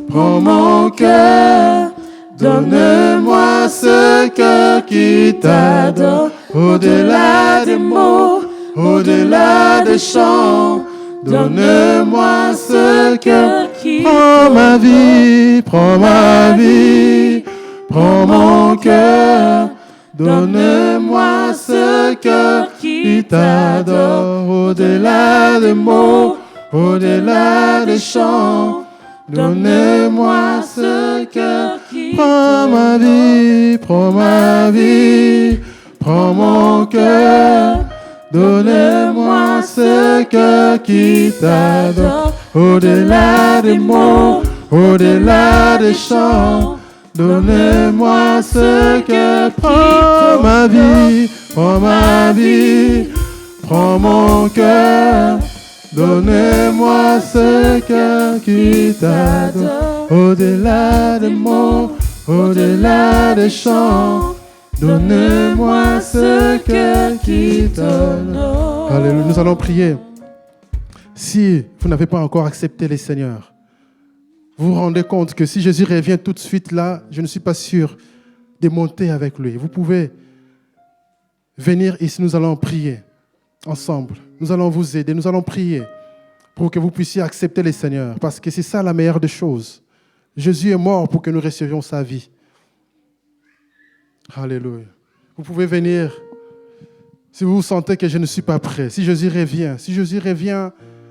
[SPEAKER 3] prends mon cœur. Donne-moi ce cœur qui t'adore. Au-delà des mots, au-delà des chants, donne-moi ce cœur qui prend ma vie, prends ma vie, prends mon cœur. Donne-moi ce cœur qui t'adore. Au-delà des mots, au-delà des chants, donne-moi ce cœur qui prends ma vie, prends ma vie, prends mon cœur. Donne-moi ce cœur qui t'adore. Au-delà des mots, au-delà des chants, donne-moi ce cœur qui prends ma vie, prends ma vie, prends mon cœur. Donne-moi ce cœur qui t'adore. Au-delà des mots, au-delà des chants, donne-moi ce cœur qui t'honore. Alléluia. Nous allons prier. Si vous n'avez pas encore accepté les Seigneurs, vous vous rendez compte que si Jésus revient tout de suite là, je ne suis pas sûr de monter avec lui. Vous pouvez venir ici, nous allons prier ensemble. Nous allons vous aider, nous allons prier pour que vous puissiez accepter les Seigneurs, parce que c'est ça la meilleure des choses. Jésus est mort pour que nous recevions sa vie. Alléluia. Vous pouvez venir si vous sentez que je ne suis pas prêt. Si Jésus revient,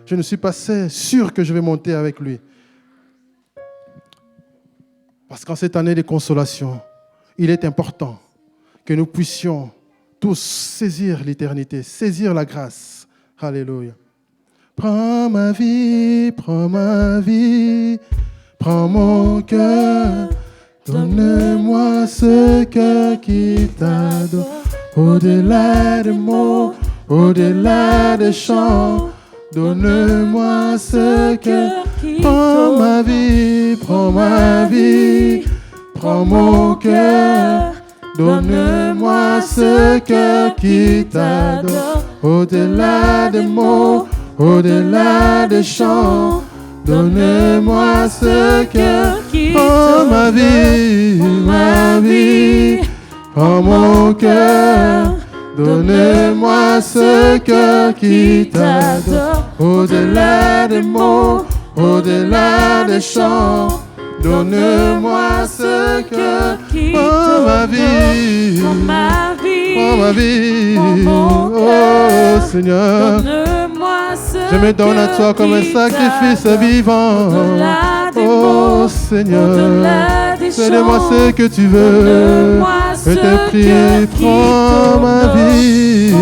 [SPEAKER 3] je ne suis pas sûr que je vais monter avec lui. Parce qu'en cette année de consolation, il est important que nous puissions tous saisir l'éternité, saisir la grâce. Alléluia. Prends ma vie, prends mon cœur. Donne-moi ce cœur qui t'adore. Au-delà des mots, au-delà des chants, donne-moi ce cœur qui prends ma vie, prends mon cœur. Donne-moi ce cœur qui t'adore. Au-delà des mots, au-delà des chants, donne-moi ce cœur qui prends ma vie, prends mon cœur. Donne-moi ce cœur qui t'adore. Au-delà des mots, au-delà des chants, donne-moi ce cœur qui prends ma vie, oh Seigneur. Je me donne à toi comme un sacrifice vivant. Oh Seigneur, fais-moi ce que tu veux. Je te prie, prends ma vie.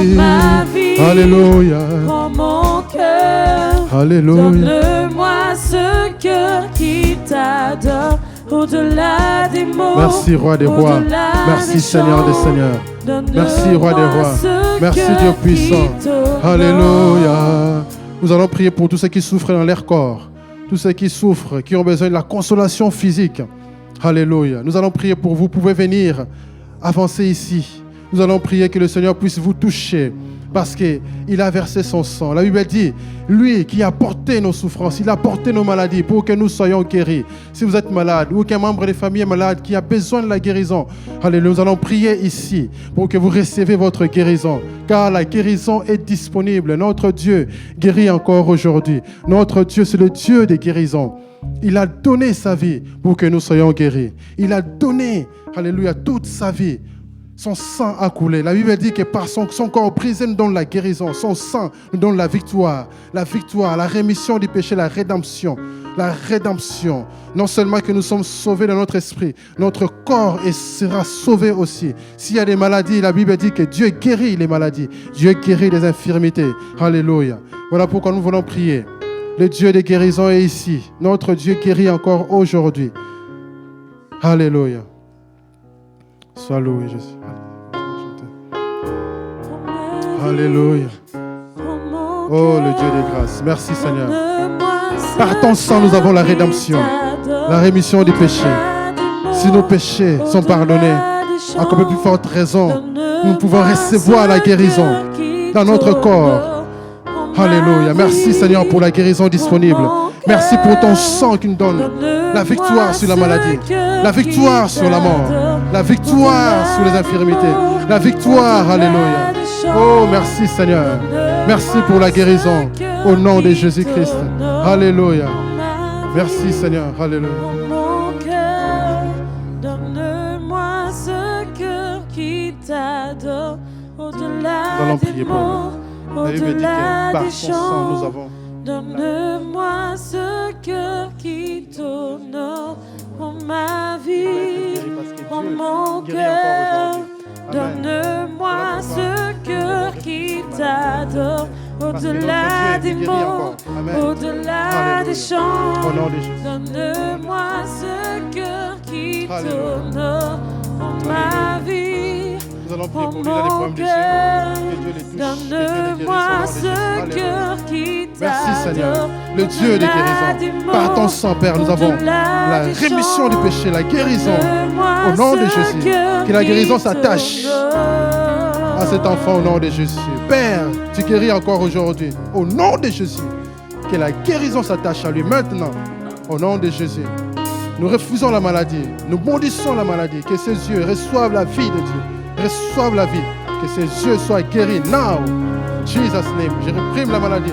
[SPEAKER 3] Alléluia.
[SPEAKER 1] Prends mon cœur.
[SPEAKER 3] Alléluia.
[SPEAKER 1] Donne-moi ce cœur qui t'adore. Au-delà des mots.
[SPEAKER 3] Merci Roi des Rois. Merci Seigneur des Seigneurs. Merci Roi des Rois. Merci Dieu puissant. Alléluia. Nous allons prier pour tous ceux qui souffrent dans leur corps, tous ceux qui souffrent, qui ont besoin de la consolation physique. Alléluia. Nous allons prier pour vous. Vous pouvez venir avancer ici. Nous allons prier que le Seigneur puisse vous toucher parce qu'il a versé son sang. La Bible dit, lui qui a porté nos souffrances, il a porté nos maladies pour que nous soyons guéris. Si vous êtes malade ou qu'un membre de famille est malade qui a besoin de la guérison, alléluia, nous allons prier ici pour que vous receviez votre guérison, car la guérison est disponible. Notre Dieu guérit encore aujourd'hui. Notre Dieu, c'est le Dieu des guérisons. Il a donné sa vie pour que nous soyons guéris. Il a donné, alléluia, toute sa vie Son sang a coulé. La Bible dit que par son corps brisé nous donne la guérison. Son sang nous donne la victoire. La victoire, la rémission du péché, la rédemption. La rédemption. Non seulement que nous sommes sauvés dans notre esprit, notre corps sera sauvé aussi. S'il y a des maladies, la Bible dit que Dieu guérit les maladies. Dieu guérit les infirmités. Alléluia. Voilà pourquoi nous voulons prier. Le Dieu des guérisons est ici. Notre Dieu guérit encore aujourd'hui. Alléluia. Sois loué, Jésus. Alléluia. Oh, le Dieu des grâces. Merci, Seigneur. Par ton sang, nous avons la rédemption, la rémission des péchés. Si nos péchés sont pardonnés, à combien plus forte raison, nous pouvons recevoir la guérison dans notre corps. Alléluia. Merci, Seigneur, pour la guérison disponible. Merci pour ton sang qui nous donne la victoire sur la maladie, la victoire sur la mort, la victoire sur les infirmités, la victoire. Alléluia. Oh, merci, Seigneur. Merci pour la guérison au nom de Jésus-Christ. Alléluia. Merci, Seigneur. Alléluia.
[SPEAKER 1] Mon cœur, donne-moi ce cœur qui t'adore au-delà des mots, au-delà des chants.
[SPEAKER 3] Nous avons.
[SPEAKER 1] Donne-moi ce cœur qui t'honore pour ma vie, pour mon cœur. Donne-moi ce cœur qui t'adore au-delà des mots, au-delà des chants. Donne-moi ce cœur qui t'honore pour ma vie, pour mon cœur. Donne-moi ce cœur qui t'adore.
[SPEAKER 3] Merci, Seigneur, le Dieu des guérisons. Par ton sang, Père, nous avons la rémission du péché, la guérison. Au nom de Jésus, que la guérison s'attache à cet enfant au nom de Jésus. Père, tu guéris encore aujourd'hui. Au nom de Jésus, que la guérison s'attache à lui maintenant. Au nom de Jésus. Nous refusons la maladie. Nous bondissons la maladie. Que ses yeux reçoivent la vie de Dieu. Reçoivent la vie. Que ses yeux soient guéris. Now, Jesus name. Je réprime la maladie.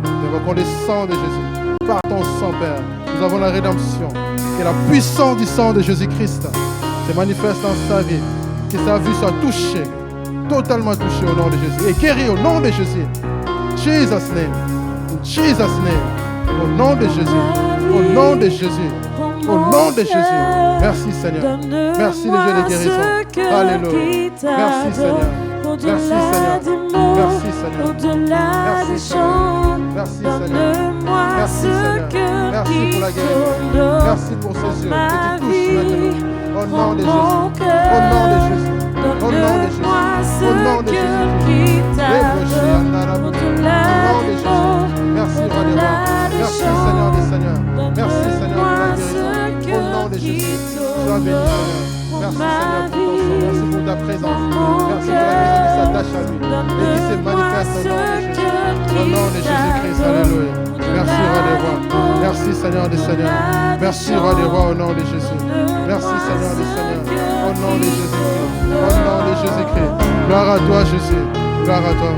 [SPEAKER 3] Nous reconnaissons de Jésus. Par ton sang, Père, nous avons la rédemption. Que la puissance du sang de Jésus-Christ se manifeste dans sa vie. Que sa vie soit touchée. Totalement touchée au nom de Jésus. Et guérie au nom de Jésus. Jesus name. In Jesus name. Au nom de Jésus. Au nom de Jésus. Au nom de Jésus. Merci, Seigneur. Merci, le Dieu de guérison. Alléluia. Merci, Seigneur. Merci, Seigneur. Merci, Seigneur. Merci, Seigneur. Merci, Seigneur. Merci, Seigneur. Merci pour la guérison. Merci pour ces yeux que tu touches maintenant. Au nom de Jésus. Au nom de Jésus. Au nom de Jésus. Au nom de Jésus. Merci, roi des rois. Merci, Seigneur des seigneurs. Merci, Seigneur, pour la guérison. Au nom de Jésus. Sois béni, Seigneur. Merci, Seigneur, pour ton sang. Merci pour ta présence. Merci pour la guérison qui s'attache à lui et qui se manifeste au nom de Jésus. Au nom de Jésus-Christ. Alléluia. Merci, roi des rois. Merci, Seigneur des seigneurs. Merci, roi des rois, au nom de Jésus. Merci, Seigneur des seigneurs. Au nom de Jésus-Christ. Au nom de Jésus-Christ. Gloire à toi, Jésus. Gloire à toi.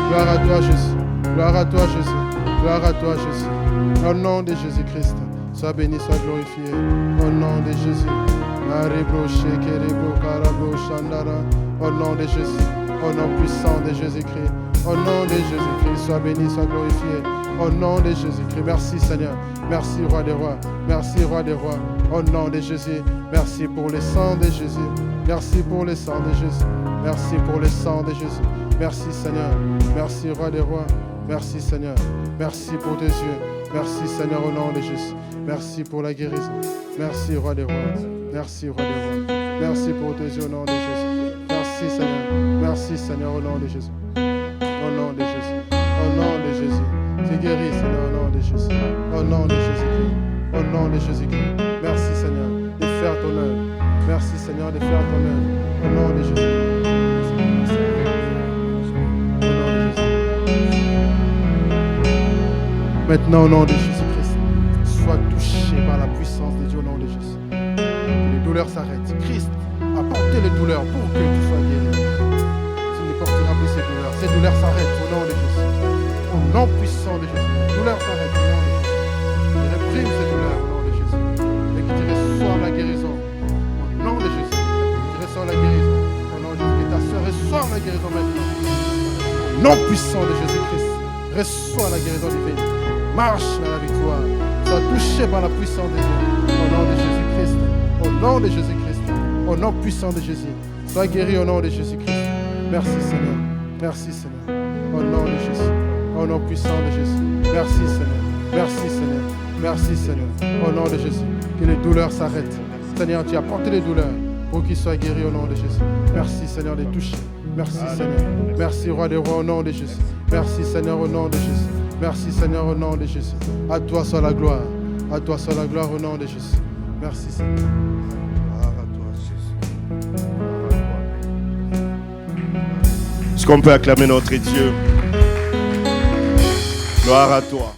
[SPEAKER 3] Gloire à toi, Jésus. Gloire à toi, Jésus. Gloire à toi, Jésus. Au nom de Jésus-Christ. Sois béni, sois glorifié. Au nom de Jésus. Au nom de Jésus. Au nom puissant de Jésus-Christ. Au nom de Jésus-Christ. Sois béni, sois glorifié. Au nom de Jésus-Christ. Merci, Seigneur. Merci, roi des rois. Merci, roi des rois. Au nom de Jésus. Merci pour le sang de Jésus. Merci pour le sang de Jésus. Merci pour le sang de Jésus. Merci, Seigneur. Merci, roi des rois. Merci, Seigneur. Merci pour tes yeux. Merci, Seigneur, au nom de Jésus. Merci pour la guérison. Merci, roi des rois. Merci, roi des rois. Merci pour tes yeux, au nom de Jésus. Merci, Seigneur. Merci, Seigneur, au nom de Jésus. Au nom de Jésus. Au nom de Jésus. Tu guéris, Seigneur, au nom de Jésus. Au nom de Jésus-Christ. Au nom de Jésus-Christ. Merci, Seigneur, de faire ton œuvre. Merci, Seigneur, de faire ton œuvre. Au nom de Jésus. Maintenant, au nom de Jésus-Christ, sois touché par la puissance de Dieu au nom de Jésus. Que les douleurs s'arrêtent. Christ a porté les douleurs pour que tu sois guéri. Tu ne porteras plus ces douleurs. Ces douleurs s'arrêtent au nom de Jésus. Au nom puissant de Jésus. Les douleurs s'arrêtent au nom de Jésus. Je réprime ces douleurs au nom de Jésus. Et que tu reçoives la guérison au nom de Jésus. Que tu reçoives la guérison au nom de Seigneur, reçois la guérison maintenant. Au nom puissant de Jésus-Christ, reçois la guérison divine. Marche dans la victoire. Sois touché par la puissance de Dieu. Au nom de Jésus-Christ. Au nom de Jésus-Christ. Au nom puissant de Jésus. Sois guéri au nom de Jésus-Christ. Merci Seigneur. Merci Seigneur. Au nom de Jésus. Au nom puissant de Jésus. Merci Seigneur. Merci Seigneur. Merci Seigneur. Au nom de Jésus. Que les douleurs s'arrêtent. Seigneur, tu as porté les douleurs pour qu'ils soient guéris au nom de Jésus. Merci Seigneur de les toucher. Merci Seigneur. Merci Roi des Rois au nom de Jésus. Merci Seigneur au nom de Jésus. Merci Seigneur au nom de Jésus. À toi soit la gloire. À toi soit la gloire au nom de Jésus. Merci Seigneur.
[SPEAKER 2] Gloire à toi, Jésus. Est-ce qu'on peut acclamer notre Dieu? Gloire à toi.